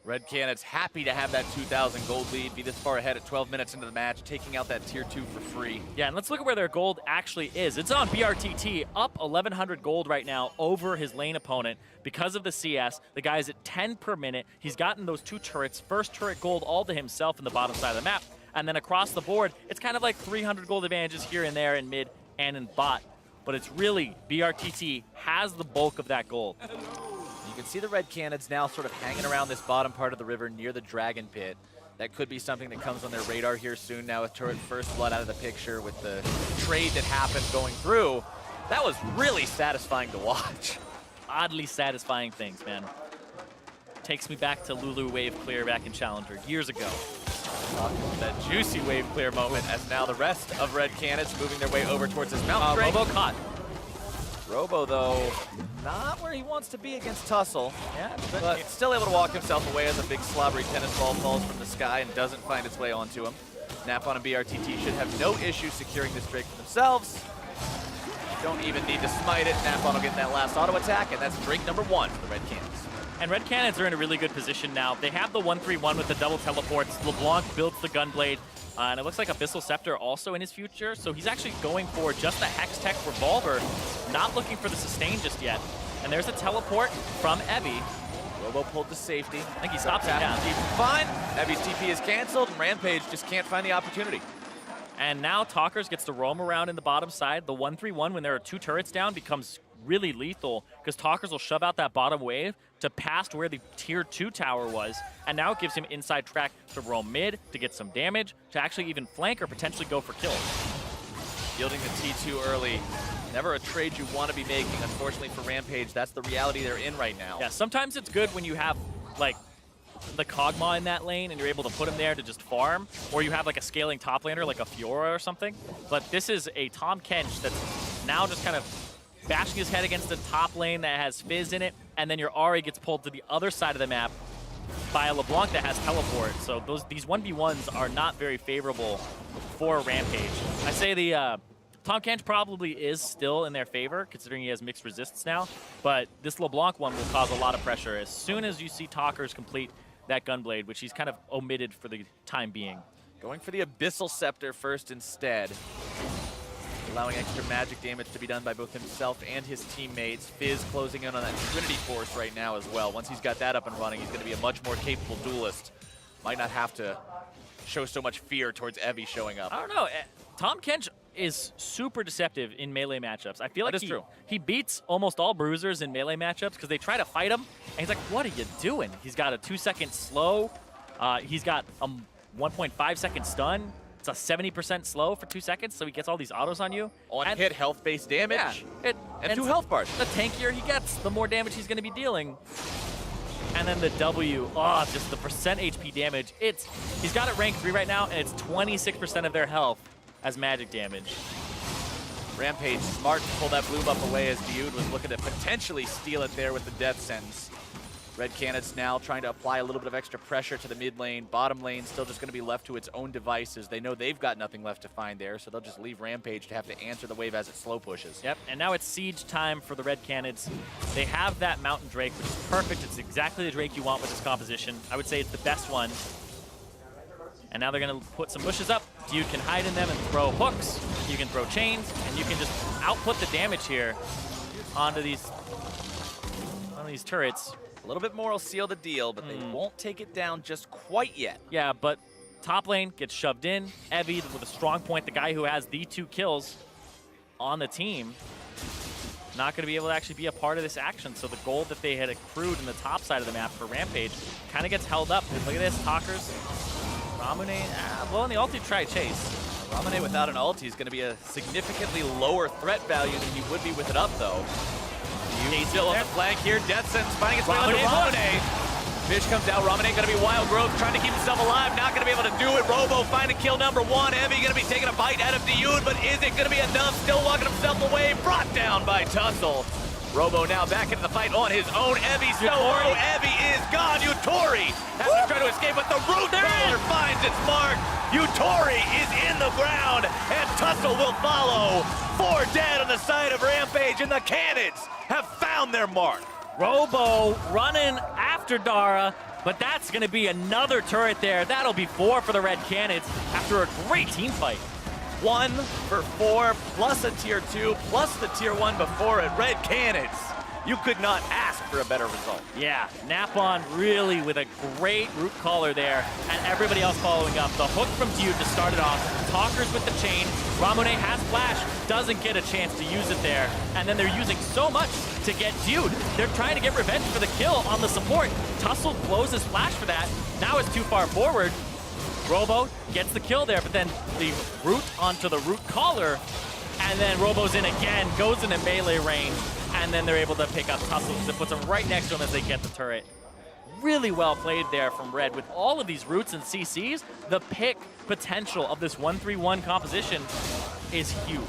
Red Canids happy to have that 2,000 gold lead, be this far ahead at 12 minutes into the match, taking out that tier 2 for free. Yeah, and let's look at where their gold actually is. It's on BRTT, up 1,100 gold right now over his lane opponent because of the CS. The guy's at 10 per minute. He's gotten those 2 turrets, first turret gold all to himself in the bottom side of the map. And then across the board, it's kind of like 300 gold advantages here and there in mid and in bot. But it's really BRTT has the bulk of that gold. You can see the Red Canids now sort of hanging around this bottom part of the river near the Dragon Pit. That could be something that comes on their radar here soon now with turret first blood out of the picture with the trade that happened going through. That was really satisfying to watch. Oddly satisfying things, man. Takes me back to Lulu wave clear back in Challenger years ago. That juicy wave clear moment as now the rest of Red Canids moving their way over towards this mountain break. Robo caught. Robo, though, not where he wants to be against Tussle. Yeah, but still able to walk himself away as a big slobbery tennis ball falls from the sky and doesn't find its way onto him. Napon and BRTT should have no issue securing this Drake for themselves. Don't even need to smite it. Napon will get that last auto attack, and that's Drake number 1 for the Red Canids. And Red Canids are in a really good position now. They have the 1-3-1 with the double teleports. LeBlanc builds the Gunblade, and it looks like Abyssal Scepter also in his future. So he's actually going for just the Hex Tech Revolver, not looking for the sustain just yet. And there's a teleport from Evie. Robo pulled to safety. I think he stops it down. Fine. Evie's TP is canceled, and Rampage just can't find the opportunity. And now Talkers gets to roam around in the bottom side. The 1-3-1 when there are 2 turrets down becomes really lethal because Talkers will shove out that bottom wave to past where the tier 2 tower was, and now it gives him inside track to roam mid, to get some damage, to actually even flank or potentially go for kills. Yielding the T2 early. Never a trade you want to be making, unfortunately for Rampage. That's the reality they're in right now. Yeah, sometimes it's good when you have like the Kog'Maw in that lane and you're able to put him there to just farm, or you have like a scaling top laner like a Fiora or something. But this is a Tahm Kench that's now just kind of bashing his head against the top lane that has Fizz in it, and then your Ahri gets pulled to the other side of the map by a LeBlanc that has teleport. So these 1v1s are not very favorable for Rampage. I say the Tahm Kench probably is still in their favor, considering he has mixed resists now, but this LeBlanc one will cause a lot of pressure as soon as you see Talkers complete that Gunblade, which he's kind of omitted for the time being. Going for the Abyssal Scepter first instead. Allowing extra magic damage to be done by both himself and his teammates. Fizz closing in on that Trinity Force right now as well. Once he's got that up and running, he's going to be a much more capable duelist. Might not have to show so much fear towards Evie showing up. I don't know. Tahm Kench is super deceptive in melee matchups. I feel like he beats almost all bruisers in melee matchups because they try to fight him, and he's like, what are you doing? He's got a 2-second slow. He's got a 1.5-second stun. It's a 70% slow for 2 seconds, so he gets all these autos on you. On hit health-based damage. Yeah, and 2 health bars. The tankier he gets, the more damage he's going to be dealing. And then the W, just the percent HP damage. He's got it ranked 3 right now, and it's 26% of their health as magic damage. Rampage smart to pull that blue buff away as Dude was looking to potentially steal it there with the death sentence. Red Canids now trying to apply a little bit of extra pressure to the mid lane. Bottom lane still just going to be left to its own devices. They know they've got nothing left to find there, so they'll just leave Rampage to have to answer the wave as it slow pushes. Yep, and now it's siege time for the Red Canids. They have that Mountain Drake, which is perfect. It's exactly the Drake you want with this composition. I would say it's the best one. And now they're going to put some bushes up. You can hide in them and throw hooks. You can throw chains, and you can just output the damage here onto these turrets. A little bit more will seal the deal, but they won't take it down just quite yet. Yeah, but top lane gets shoved in. Evie with a strong point, the guy who has the 2 kills on the team, not going to be able to actually be a part of this action. So the gold that they had accrued in the top side of the map for Rampage kind of gets held up. Look at this, Talkers. Ramune, well, in the ulti try chase. Ramune without an ulti is going to be a significantly lower threat value than he would be with it up, though. He's still on the flank here. Death Sentence finding its way onto Ramune. Fish comes out. Ramune going to be Wild Growth, trying to keep himself alive. Not going to be able to do it. Robo finding kill number 1. Evie going to be taking a bite out of Diyun, but is it going to be enough? Still walking himself away. Brought down by Tussle. Robo now back into the fight on his own. Evie so low. Evie is he's gone. Yutori has to try to escape, but the root caller finds its mark. Yutori is in the ground, and Tussle will follow. 4 dead on the side of Rampage, and the Canids have found their mark. Robo running after Dara, but that's going to be another turret there. That'll be 4 for the Red Canids after a great team fight. 1 for 4, plus a tier 2, plus the tier 1 before it. Red Canids, you could not ask for a better result. Yeah, Napon really with a great root caller there, and everybody else following up. The hook from Dude to start it off, Talkers with the chain, Ramune has flash, doesn't get a chance to use it there, and then they're using so much to get Dude. They're trying to get revenge for the kill on the support. Tussle blows his flash for that, now it's too far forward. Robo gets the kill there, but then the root onto the root caller, and then Robo's in again, goes into melee range, and then they're able to pick up Tussle because it puts him right next to him as they get the turret. Really well played there from Red. With all of these roots and CCs, the pick potential of this 1-3-1 composition is huge.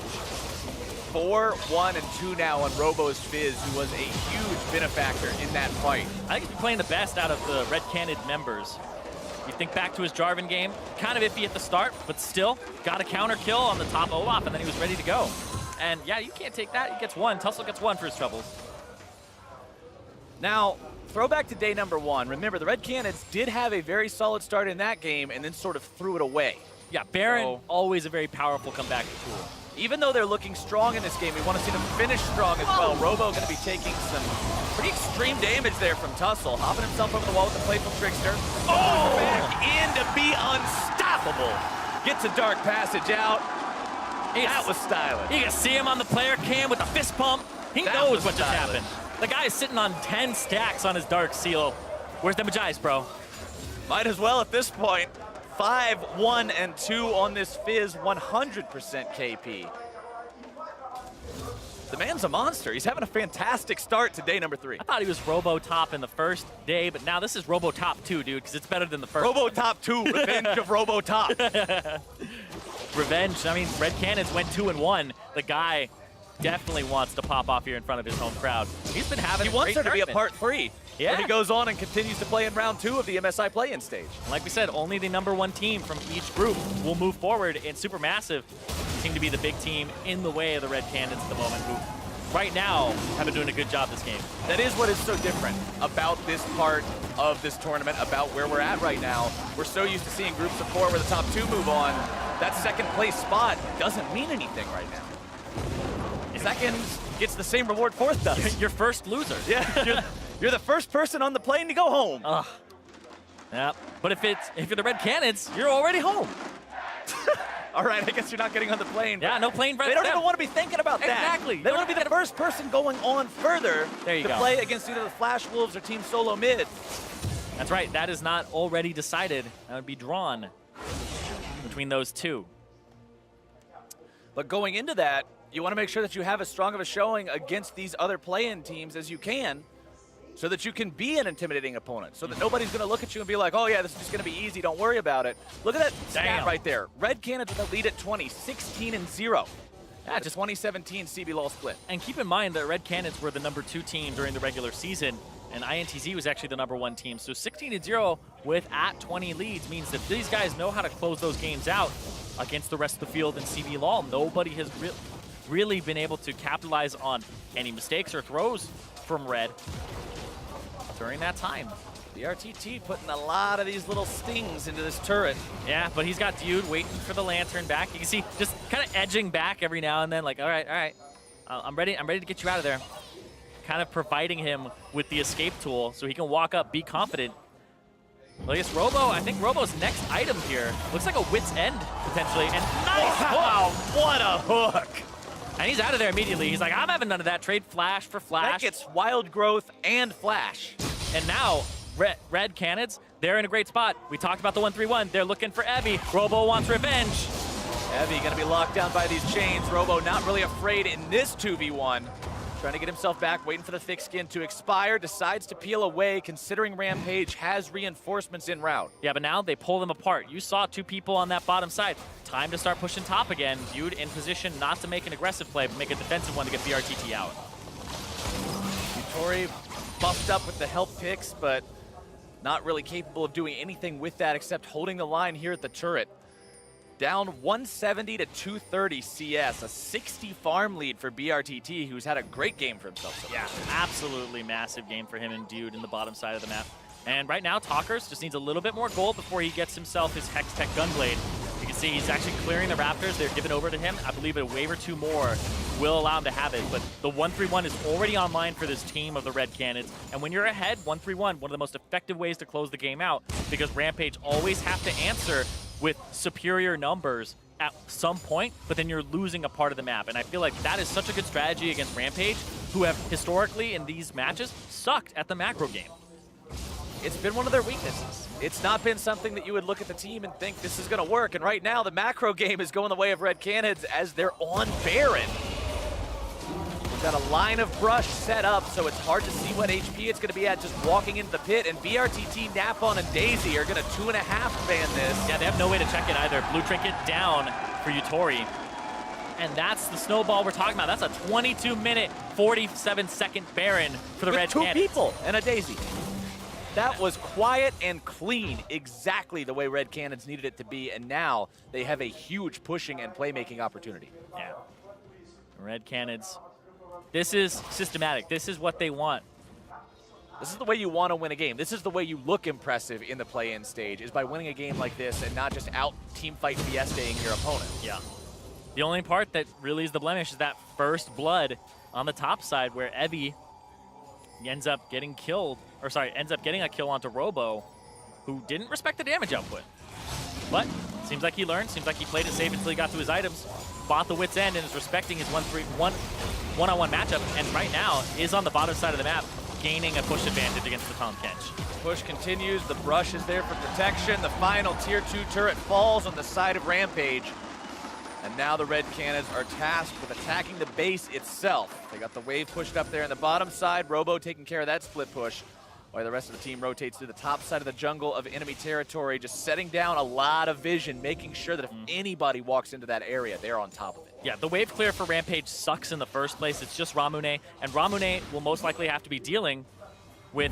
4, 1, and 2 now on Robo's Fizz, who was a huge benefactor in that fight. I think he's been playing the best out of the Red Canid members. You think back to his Jarvan game, kind of iffy at the start, but still got a counter kill on the top Olaf, and then he was ready to go. And yeah, you can't take that. He gets 1. Tussle gets 1 for his troubles. Now, throwback to day number 1. Remember, the Red Canids did have a very solid start in that game and then sort of threw it away. Yeah, Baron, always a very powerful comeback tool. Even though they're looking strong in this game, we want to see them finish strong as well. Robo going to be taking some pretty extreme damage there from Tussle. Hopping himself over the wall with the playful Trickster. Oh! Back in to be unstoppable. Gets a dark passage out. That was stylish. You can see him on the player cam with the fist pump. He knows what just happened. The guy is sitting on 10 stacks on his Dark Seal. Where's the Magi's, bro? Might as well at this point. 5, 1, and 2 on this Fizz, 100% KP. The man's a monster. He's having a fantastic start to day number 3. I thought he was Robo top in the first day, but now this is Robo top 2, dude, because it's better than the first. Robo top 2, revenge of Robo top. Revenge. I mean, Red Canids went 2-1. The guy definitely wants to pop off here in front of his home crowd. He's been having He wants there to be a part 3. Yeah. Where he goes on and continues to play in round 2 of the MSI play-in stage. Like we said, only the #1 team from each group will move forward, and Supermassive seem to be the big team in the way of the Red Canids at the moment, who right now have been doing a good job this game. That is what is so different about this part of this tournament, about where we're at right now. We're so used to seeing groups of 4 where the top 2 move on. That second place spot doesn't mean anything right now. Second gets the same reward fourth does. Your first loser. Yeah, you're the first person on the plane to go home. Yeah, but if you're the Red Canids, you're already home. All right, I guess you're not getting on the plane. Yeah, no plane. They don't even want to be thinking about that. Exactly. They want to be the first person going on further there you to go. play against either the Flash Wolves or Team Solo Mid. That's right. That is not already decided. That would be drawn between those two. But going into that, you want to make sure that you have as strong of a showing against these other play-in teams as you can, so that you can be an intimidating opponent, so that nobody's going to look at you and be like, oh yeah, this is just going to be easy, don't worry about it. Look at that stat right there. Red Canids with a lead at 20, 16-0. Yeah, just 2017 CBLOL split. And keep in mind that Red Canids were the #2 team during the regular season, and INTZ was actually the #1 team. So 16-0 with at 20 leads means that these guys know how to close those games out against the rest of the field in CBLOL. Nobody has really been able to capitalize on any mistakes or throws from Red during that time. The RTT putting a lot of these little stings into this turret. Yeah, but he's got Dude waiting for the lantern back. You can see just kind of edging back every now and then, like, all right, I'm ready to get you out of there. Kind of providing him with the escape tool so he can walk up, be confident. Well, I guess Robo, I think Robo's next item here looks like a Wit's End, potentially. And nice Wow, hook! what a hook! And he's out of there immediately. He's like, I'm having none of that. Trade Flash for Flash. That gets Wild Growth and Flash. And now, Red Canids, they're in a great spot. We talked about the 1-3-1. They're looking for Evie. Robo wants revenge. Evie gonna be locked down by these chains. Robo not really afraid in this 2v1. Trying to get himself back, waiting for the thick skin to expire. Decides to peel away, considering Rampage has reinforcements en route. Yeah, but now they pull them apart. You saw 2 people on that bottom side. Time to start pushing top again. Dude in position not to make an aggressive play, but make a defensive one to get BRTT out. Yutori buffed up with the help picks, but not really capable of doing anything with that except holding the line here at the turret. Down 170 to 230 CS, a 60 farm lead for BRTT, who's had a great game for himself so far. Yeah, absolutely massive game for him and Dude in the bottom side of the map. And right now, Talkers just needs a little bit more gold before he gets himself his Hex Tech Gunblade. You can see he's actually clearing the Raptors. They're giving over to him. I believe a wave or two more will allow him to have it. But the 1-3-1 is already online for this team of the Red Canids. And when you're ahead, 1-3-1, one of the most effective ways to close the game out, because Rampage always have to answer with superior numbers at some point, but then you're losing a part of the map. And I feel like that is such a good strategy against Rampage, who have historically in these matches sucked at the macro game. It's been one of their weaknesses. It's not been something that you would look at the team and think this is going to work. And right now, the macro game is going the way of Red Canids as they're on Baron. We've got a line of brush set up, so it's hard to see what HP it's going to be at just walking into the pit. And BRTT, Napon, and Daisy are going to 2.5 ban this. Yeah, they have no way to check it either. Blue Trinket down for Yutori. And that's the snowball we're talking about. That's a 22-minute, 47-second Baron for the Red Canids. With 2 people and a Daisy. That was quiet and clean, exactly the way Red Canids needed it to be, and now they have a huge pushing and playmaking opportunity. Yeah. Red Canids. This is systematic. This is what they want. This is the way you want to win a game. This is the way you look impressive in the play-in stage, is by winning a game like this and not just out teamfight fiestaing your opponent. Yeah. The only part that really is the blemish is that first blood on the top side where Evie ends up getting killed, or sorry, ends up getting a kill onto Robo, who didn't respect the damage output. But seems like he learned, seems like he played it safe until he got to his items, bought the wit's end, and is respecting his one-on-one matchup, and right now is on the bottom side of the map, gaining a push advantage against the Tom Kench. Push continues, the brush is there for protection, the final tier 2 turret falls on the side of Rampage. And now the Red Canids are tasked with attacking the base itself. They got the wave pushed up there in the bottom side. Robo taking care of that split push, while the rest of the team rotates to the top side of the jungle of enemy territory, just setting down a lot of vision, making sure that if anybody walks into that area, they're on top of it. Yeah, the wave clear for Rampage sucks in the first place. It's just Ramune, and Ramune will most likely have to be dealing with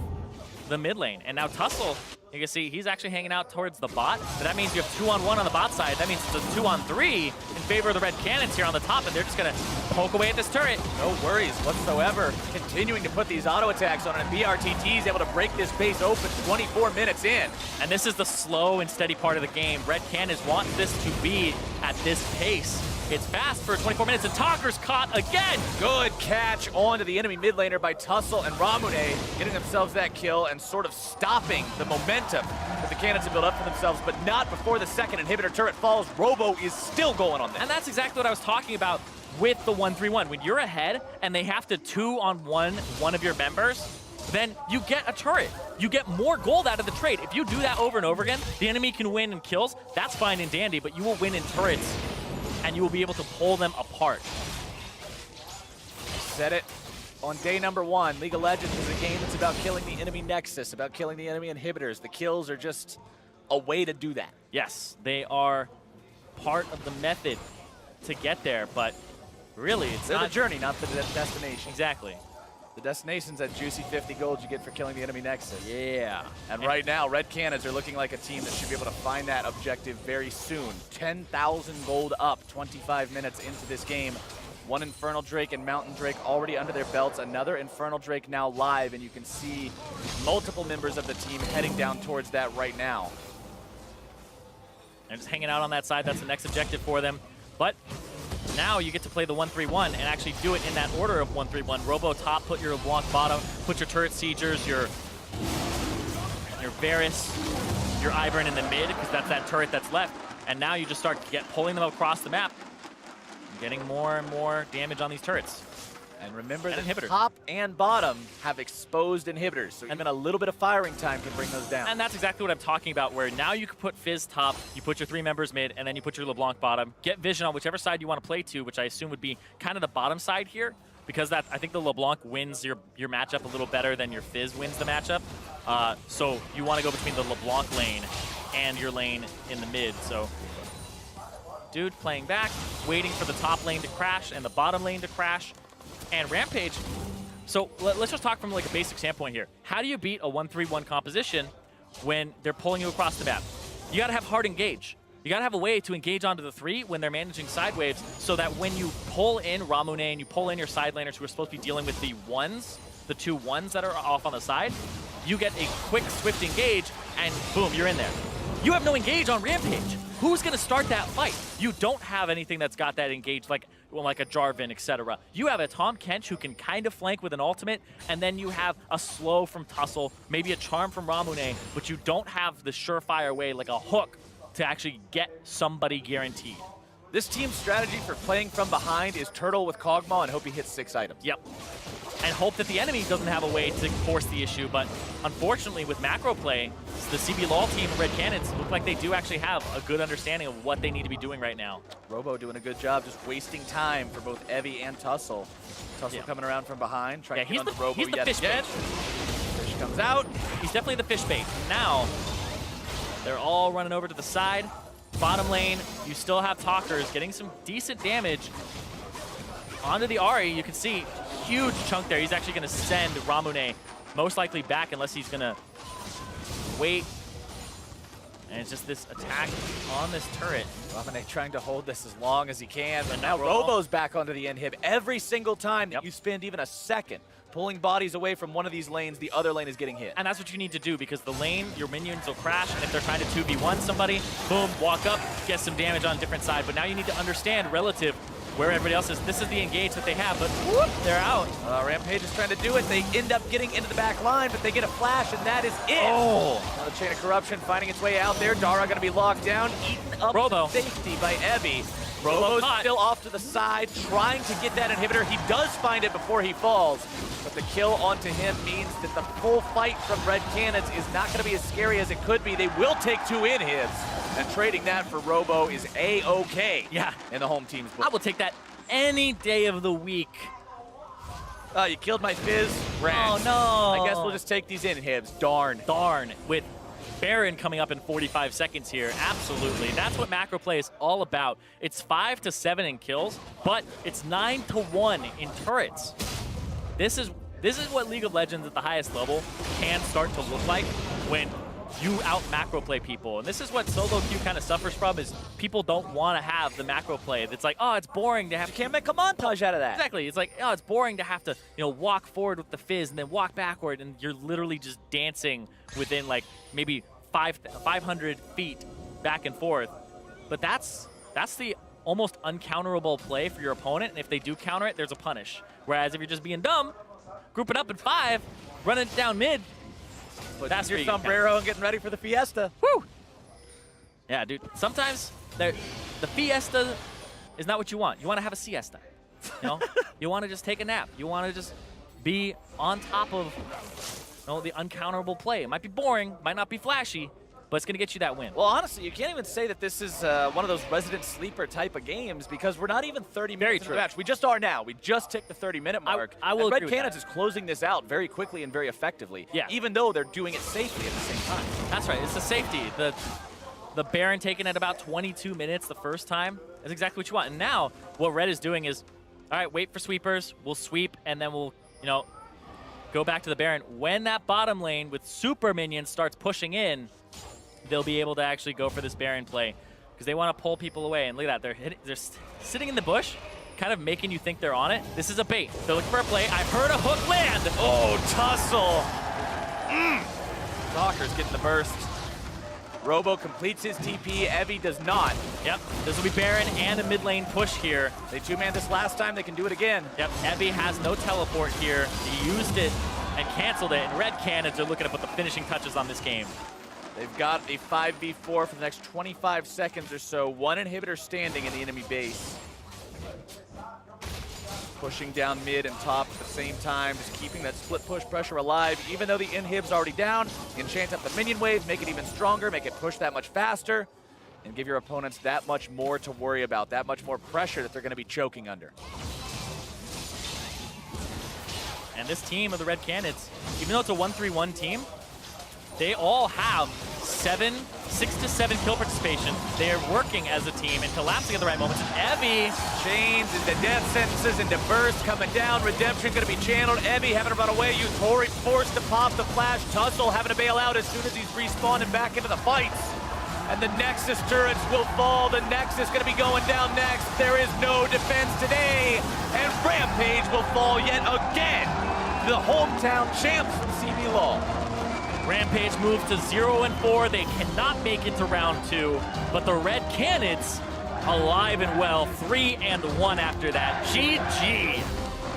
the mid lane. And now Tussle, you can see he's actually hanging out towards the bot, but that means you have 2-on-1 on the bot side. That means it's a 2-on-3 in favor of the Red Canids here on the top, and they're just gonna poke away at this turret. No worries whatsoever. Continuing to put these auto attacks on it, and BRTT is able to break this base open 24 minutes in. And this is the slow and steady part of the game. Red Canids want this to be at this pace. It's fast for 24 minutes, and Talker's caught again. Good catch onto the enemy mid laner by Tussle, and Ramune getting themselves that kill and sort of stopping the momentum that the Canids have built up for themselves, but not before the second inhibitor turret falls. Robo is still going on this. And that's exactly what I was talking about with the 1-3-1. When you're ahead and they have to 2-on-1 one of your members, then you get a turret. You get more gold out of the trade. If you do that over and over again, the enemy can win in kills. That's fine and dandy, but you will win in turrets, and you will be able to pull them apart. Said it on day number 1. League of Legends is a game that's about killing the enemy nexus, about killing the enemy inhibitors. The kills are just a way to do that. Yes, they are part of the method to get there, but really it's They're not the journey, not the destination. Exactly. The destination's that juicy 50 gold you get for killing the enemy nexus. Yeah. And right now, Red Canids are looking like a team that should be able to find that objective very soon. 10,000 gold up 25 minutes into this game. One Infernal Drake and Mountain Drake already under their belts. Another Infernal Drake now live, and you can see multiple members of the team heading down towards that right now. They're just hanging out on that side. That's the next objective for them. But now you get to play the 1-3-1 and actually do it in that order of 1-3-1. Robo top, put your LeBlanc bottom, put your turret siegers, your Varus, your Ivern in the mid, because that's that turret that's left. And now you just start pulling them across the map, getting more and more damage on these turrets. And remember And that inhibitor. top and bottom have exposed inhibitors, so even a little bit of firing time can bring those down. And that's exactly what I'm talking about, where now you can put Fizz top, you put your 3 members mid, and then you put your LeBlanc bottom. Get vision on whichever side you want to play to, which I assume would be kind of the bottom side here, because that I think the LeBlanc wins your matchup a little better than your Fizz wins the matchup. So you want to go between the LeBlanc lane and your lane in the mid. So Dude playing back, waiting for the top lane to crash and the bottom lane to crash. And Rampage, so let's just talk from like a basic standpoint here. How do you beat a 1-3-1 composition when they're pulling you across the map. You got to have hard engage. You got to have a way to engage onto the 3 when they're managing side waves so that when you pull in Ramune and you pull in your side laners who are supposed to be dealing with the 1s, the 2 1s that are off on the side, you get a quick, swift engage, and boom, you're in there. You have no engage on Rampage. Who's going to start that fight? You don't have anything that's got that engage like a Jarvan, etc. You have a Tahm Kench who can kind of flank with an ultimate, and then you have a slow from Tussle, maybe a charm from Ramune, but you don't have the surefire way like a hook to actually get somebody guaranteed. This team's strategy for playing from behind is turtle with Kog'Maw and hope he hits 6 items. Yep. And hope that the enemy doesn't have a way to force the issue, but unfortunately with macro play, the CB LOL team and Red Canids look like they do actually have a good understanding of what they need to be doing right now. Robo doing a good job just wasting time for both Evie and Tussle. Tussle coming around from behind, trying to get on the Robo he's the yet fish again. bait. Fish comes out. He's definitely the fish bait. Now, they're all running over to the side. Bottom lane, you still have Talkers getting some decent damage onto the Ahri. You can see huge chunk there. He's actually going to send Ramune most likely back unless he's going to wait. And it's just this attack on this turret. Ramune trying to hold this as long as he can, but now Robo's back onto the inhib. Every single time that you spend even a second pulling bodies away from one of these lanes, the other lane is getting hit. And that's what you need to do because the lane, your minions will crash, and if they're trying to 2v1 somebody, boom, walk up, get some damage on a different side. But now you need to understand relative where everybody else is. This is the engage that they have, but whoop, they're out. Rampage is trying to do it. They end up getting into the back line, but they get a flash, and that is it. Oh. Now the Chain of Corruption finding its way out there. Dara going to be locked down, eaten up Robo. to safety by Evie. Robo's still off to the side, trying to get that inhibitor. He does find it before he falls, but the kill onto him means that the full fight from Red Canids is not going to be as scary as it could be. They will take 2 inhibs, and trading that for Robo is A-OK in the home team's book. I will take that any day of the week. Oh, you killed my Fizz. Rats. Oh, no. I guess we'll just take these inhibs. Darn. Darn. With Baron coming up in 45 seconds here, absolutely. That's what macro play is all about. It's 5 to 7 in kills, but it's 9 to 1 in turrets. This is what League of Legends at the highest level can start to look like when you out macro play people. And this is what solo queue kind of suffers from, is people don't want to have the macro play. It's like, oh, it's boring to have You can't make a montage out of that. Exactly. It's like, oh, it's boring to have to, walk forward with the Fizz and then walk backward, and you're literally just dancing within like maybe 500 feet back and forth. But that's the almost uncounterable play for your opponent, and if they do counter it, there's a punish. Whereas if you're just being dumb, grouping up in 5, running it down mid, that's your sombrero and getting ready for the fiesta. Woo! Yeah, dude. Sometimes the fiesta is not what you want. You want to have a siesta. You want to just take a nap. You want to just be on top of the uncounterable play. It might be boring, might not be flashy, but it's going to get you that win. Well, honestly, you can't even say that this is one of those resident sleeper type of games because we're not even 30 minutes into the match. We just are now. We just ticked the 30-minute mark. I will Red agree with Canids that. is closing this out very quickly and very effectively, Yeah. even though they're doing it safely at the same time. That's right. It's the safety. The Baron taking at about 22 minutes the first time is exactly what you want. And now what Red is doing is, all right, wait for sweepers. We'll sweep, and then we'll, go back to the Baron. When that bottom lane with super minions starts pushing in, they'll be able to actually go for this Baron play because they want to pull people away. And look at that. They're sitting in the bush, kind of making you think they're on it. This is a bait. They're looking for a play. I've heard a hook land. Oh, Tussle. Talker's getting the burst. Robo completes his TP. Evie does not. Yep. This will be Baron and a mid lane push here. They 2-man this last time. They can do it again. Yep. Evie has no teleport here. He used it and canceled it. And Red Canids are looking to put the finishing touches on this game. They've got a 5v4 for the next 25 seconds or so. 1 inhibitor standing in the enemy base. Pushing down mid and top at the same time, just keeping that split push pressure alive. Even though the inhib's already down, enchant up the minion wave, make it even stronger, make it push that much faster, and give your opponents that much more to worry about, that much more pressure that they're going to be choking under. And this team of the Red Canids, even though it's a 1-3-1 team, they all have 7 6 to 7 kill participation. They are working as a team and collapsing at the right moments. And Evie Chains into death sentences, into burst, coming down. Redemption going to be channeled. Evie having to run away. Tori forced to pop the flash. Tussle having to bail out as soon as he's respawning back into the fights. And the Nexus turrets will fall. The Nexus going to be going down next. There is no defense today. And Rampage will fall yet again. The hometown champs from CB Law. Rampage moves to 0-4. They cannot make it to round 2, but the Red Canids alive and well, 3-1 after that. GG.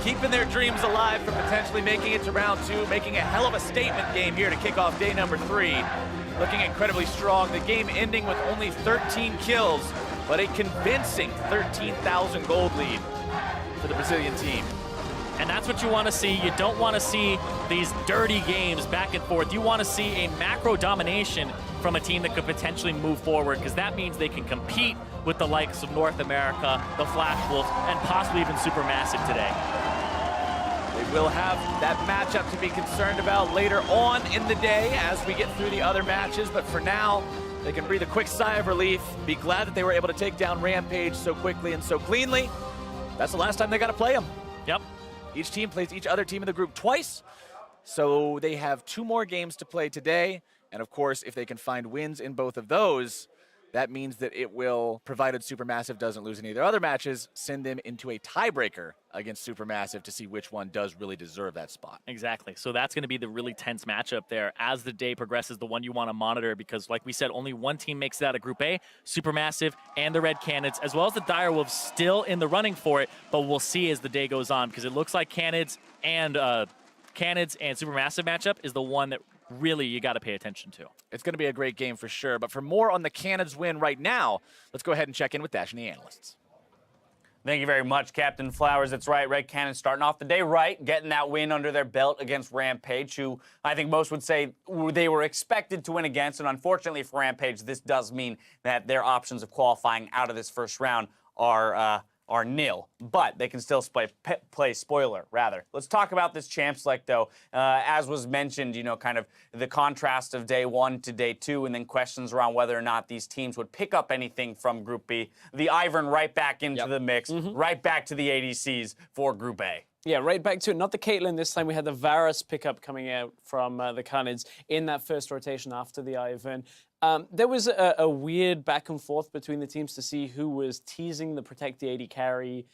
Keeping their dreams alive for potentially making it to round 2, making a hell of a statement game here to kick off day number 3. Looking incredibly strong. The game ending with only 13 kills, but a convincing 13,000 gold lead for the Brazilian team. And that's what you want to see. You don't want to see these dirty games back and forth. You want to see a macro domination from a team that could potentially move forward, because that means they can compete with the likes of North America, the Flash Wolves, and possibly even Supermassive today. They will have that matchup to be concerned about later on in the day as we get through the other matches, but for now, they can breathe a quick sigh of relief, be glad that they were able to take down Rampage so quickly and so cleanly. That's the last time they got to play them. Yep. Each team plays each other team in the group twice, so they have 2 more games to play today. And of course, if they can find wins in both of those, that means that it will, provided Supermassive doesn't lose any of their other matches, send them into a tiebreaker against Supermassive to see which one does really deserve that spot. Exactly. So that's going to be the really tense matchup there as the day progresses, the one you want to monitor, because like we said, only one team makes it out of Group A, Supermassive and the Red Canids, as well as the Direwolves still in the running for it, but we'll see as the day goes on, because it looks like Canids and Supermassive matchup is the one that really you got to pay attention to. It's going to be a great game for sure, but for more on the Canids win right now, let's go ahead and check in with Dash and the analysts. Thank you very much, Captain Flowers. That's right, Red Canids starting off the day right, getting that win under their belt against Rampage, who I think most would say they were expected to win against, and unfortunately for Rampage, this does mean that their options of qualifying out of this first round are nil, but they can still play spoiler, rather. Let's talk about this Champs Select, though. As was mentioned, you know, kind of the contrast of day 1 to day 2, and then questions around whether or not these teams would pick up anything from Group B. The Ivern right back into the mix, right back to the ADCs for Group A. Yeah, right back to it. Not the Caitlyn this time. We had the Varus pickup coming out from the Canids in that first rotation after the Ivern. There was a weird back and forth between the teams to see who was teasing the Protect the AD carry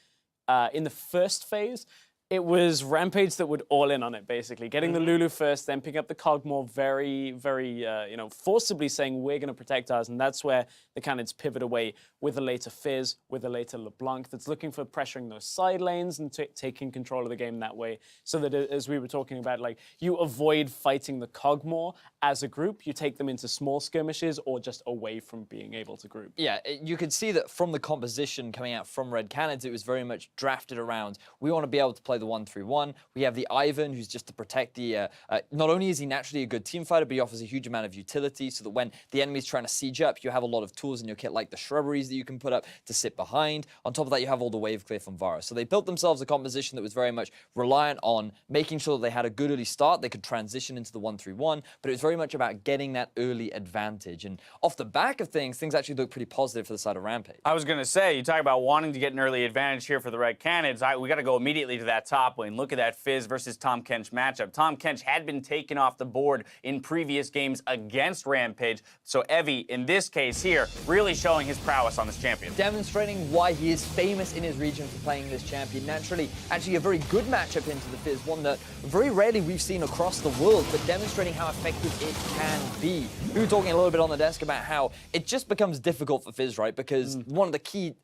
in the first phase. It was Rampage that would all in on it, basically. Getting the Lulu first, then picking up the Cogmore very, very, forcibly saying, we're going to protect ours. And that's where the Canids pivot away with a later Fizz, with a later LeBlanc that's looking for pressuring those side lanes and taking control of the game that way. So that, as we were talking about, like, you avoid fighting the Cogmore as a group. You take them into small skirmishes or just away from being able to group. Yeah, you could see that from the composition coming out from Red Canids, it was very much drafted around, we want to be able to play the 1-3-1. We have the Ivern, who's just to protect the... not only is he naturally a good team fighter, but he offers a huge amount of utility so that when the enemy's trying to siege up, you have a lot of tools in your kit, like the shrubberies that you can put up to sit behind. On top of that, you have all the wave clear from Varus. So they built themselves a composition that was very much reliant on making sure that they had a good early start, they could transition into the 1-3-1, but it was very much about getting that early advantage. And off the back of things actually look pretty positive for the side of Rampage. I was going to say, you talk about wanting to get an early advantage here for the Red Canids. We got to go immediately to that top lane. Look at that Fizz versus Tahm Kench matchup. Tahm Kench had been taken off the board in previous games against Rampage. So Evie, in this case here, really showing his prowess on this champion. Demonstrating why he is famous in his region for playing this champion. Naturally, actually a very good matchup into the Fizz, one that very rarely we've seen across the world, but demonstrating how effective it can be. We were talking a little bit on the desk about how it just becomes difficult for Fizz, right? Because one of the key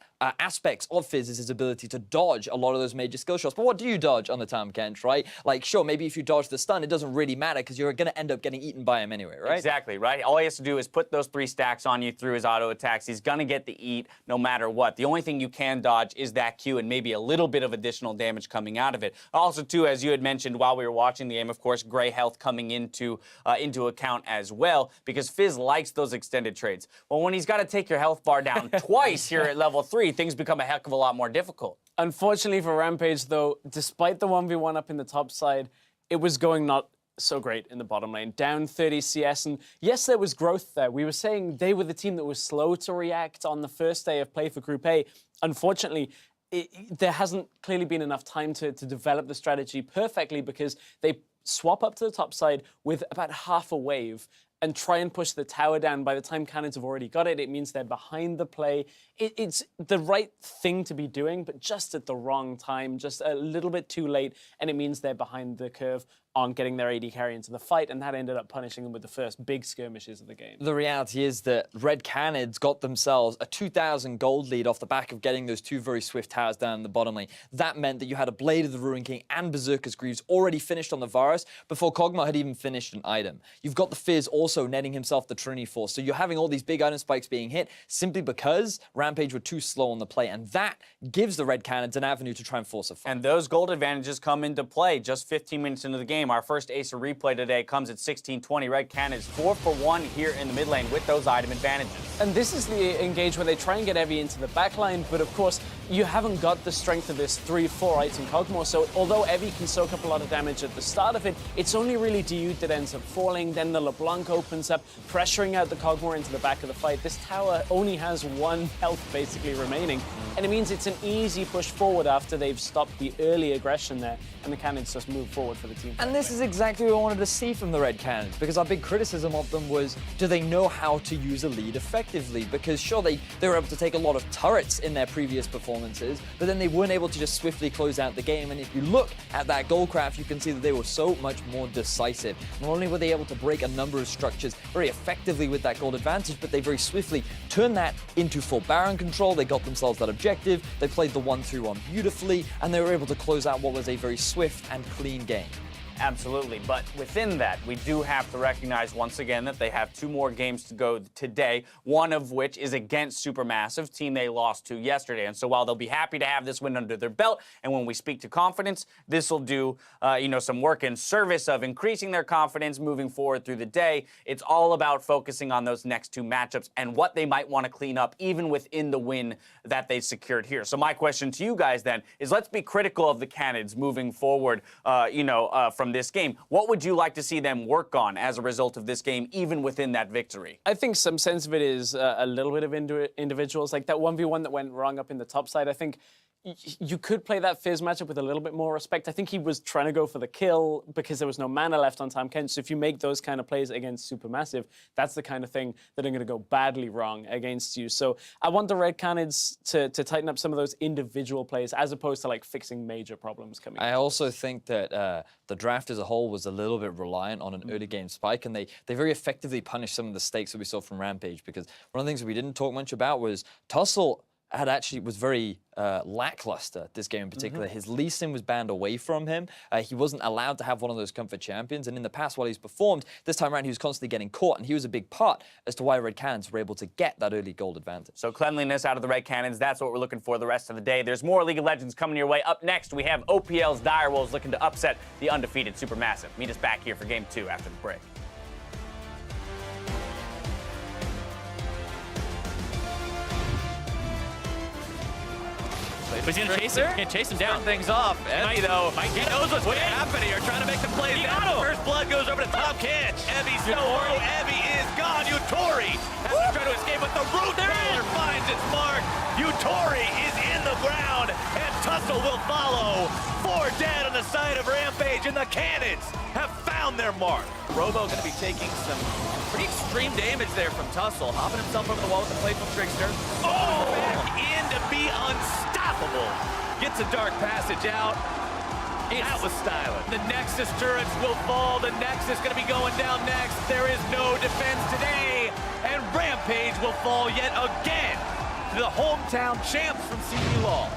aspects of Fizz is his ability to dodge a lot of those major skill shots. But what do you dodge on the Tahm Kench, right? Like, sure, maybe if you dodge the stun, it doesn't really matter because you're going to end up getting eaten by him anyway, right? Exactly, right? All he has to do is put those 3 stacks on you through his auto attacks. He's going to get the eat no matter what. The only thing you can dodge is that Q and maybe a little bit of additional damage coming out of it. Also, too, as you had mentioned while we were watching the game, of course, gray health coming into account as well, because Fizz likes those extended trades. Well, when he's got to take your health bar down twice here at level 3, things become a heck of a lot more difficult. Unfortunately for Rampage, though, despite the 1v1 up in the top side, it was going not So great in the bottom lane, down 30 CS, and yes, there was growth there. We were saying they were the team that was slow to react on the first day of play for Group A. Unfortunately, there hasn't clearly been enough time to develop the strategy perfectly because they swap up to the top side with about half a wave and try and push the tower down. By the time Canids have already got it, it means they're behind the play. It's the right thing to be doing, but just at the wrong time, just a little bit too late, and it means they're behind the curve on getting their AD carry into the fight, and that ended up punishing them with the first big skirmishes of the game. The reality is that Red Canids got themselves a 2,000 gold lead off the back of getting those two very swift towers down in the bottom lane. That meant that you had a Blade of the Ruin King and Berserker's Greaves already finished on the Varus before Kog'Maw had even finished an item. You've got the Fizz also netting himself the Trinity Force, so you're having all these big item spikes being hit simply because Rampage were too slow on the play, and that gives the Red Canids an avenue to try and force a fight. And those gold advantages come into play just 15 minutes into the game. Our first Ace of Replay today comes at 16:20. Red Canids 4 for 1 here in the mid lane with those item advantages. And this is the engage where they try and get Evie into the backline, but of course, you haven't got the strength of this 3-4 item Kog'Maw, so although Evie can soak up a lot of damage at the start of it, it's only really Diud that ends up falling. Then the LeBlanc opens up, pressuring out the Kog'Maw into the back of the fight. This tower only has 1 health basically remaining, and it means it's an easy push forward after they've stopped the early aggression there, and the Canids just move forward for the team. And this is exactly what I wanted to see from the Red Canids, because our big criticism of them was, do they know how to use a lead effectively? Because sure, they were able to take a lot of turrets in their previous performances, but then they weren't able to just swiftly close out the game. And if you look at that Goldcraft, you can see that they were so much more decisive. Not only were they able to break a number of structures very effectively with that gold advantage, but they very swiftly turned that into full Baron control. They got themselves that objective. They played the 1-3-1 beautifully, and they were able to close out what was a very swift and clean game. Absolutely, but within that, we do have to recognize once again that they have 2 more games to go today, one of which is against Supermassive, team they lost to yesterday. And so while they'll be happy to have this win under their belt, and when we speak to confidence, this will do some work in service of increasing their confidence moving forward through the day. It's all about focusing on those next 2 matchups and what they might want to clean up even within the win that they secured here. So my question to you guys then is, let's be critical of the Canids moving forward, from this game. What would you like to see them work on as a result of this game, even within that victory? I think some sense of it is a little bit of individuals, like that 1v1 that went wrong up in the top side. I think you could play that Fizz matchup with a little bit more respect. I think he was trying to go for the kill because there was no mana left on Tahm Kench. So if you make those kind of plays against Supermassive, that's the kind of thing that are going to go badly wrong against you. So I want the Red Canids to tighten up some of those individual plays as opposed to like fixing major problems coming. I also think that the draft as a whole was a little bit reliant on an early game spike, and they very effectively punished some of the stakes that we saw from Rampage, because one of the things that we didn't talk much about was Tussle was very lackluster this game in particular. His Lee Sin was banned away from him. He wasn't allowed to have one of those comfort champions, and in the past, while he's performed, this time around he was constantly getting caught, and he was a big part as to why Red Canids were able to get that early gold advantage. So cleanliness out of the Red Canids, that's what we're looking for the rest of the day. There's more League of Legends coming your way. Up next, we have OPL's Direwolves looking to upset the undefeated Supermassive. Meet us back here for Game 2 after the break. But he's gonna chase him down. Things off. Evie, though, he knows what's going to happen here. Trying to make the plays down. First blood goes over to Tahm Kench. Evie's so low. Evie is gone. Yutori has to try to escape, but the root roller finds its mark. Yutori is in the ground, and Tussle will follow. 4 dead on the side of Rampage, and the Canids have found their mark. Robo going to be taking some pretty extreme damage there from Tussle, hopping himself over the wall with the playful trickster. Oh! Back in to be unstoppable. Gets a dark passage out. That was stylish. The Nexus turrets will fall. The Nexus going to be going down next. There is no defense today, and Rampage will fall yet again to the hometown champs from CU Law.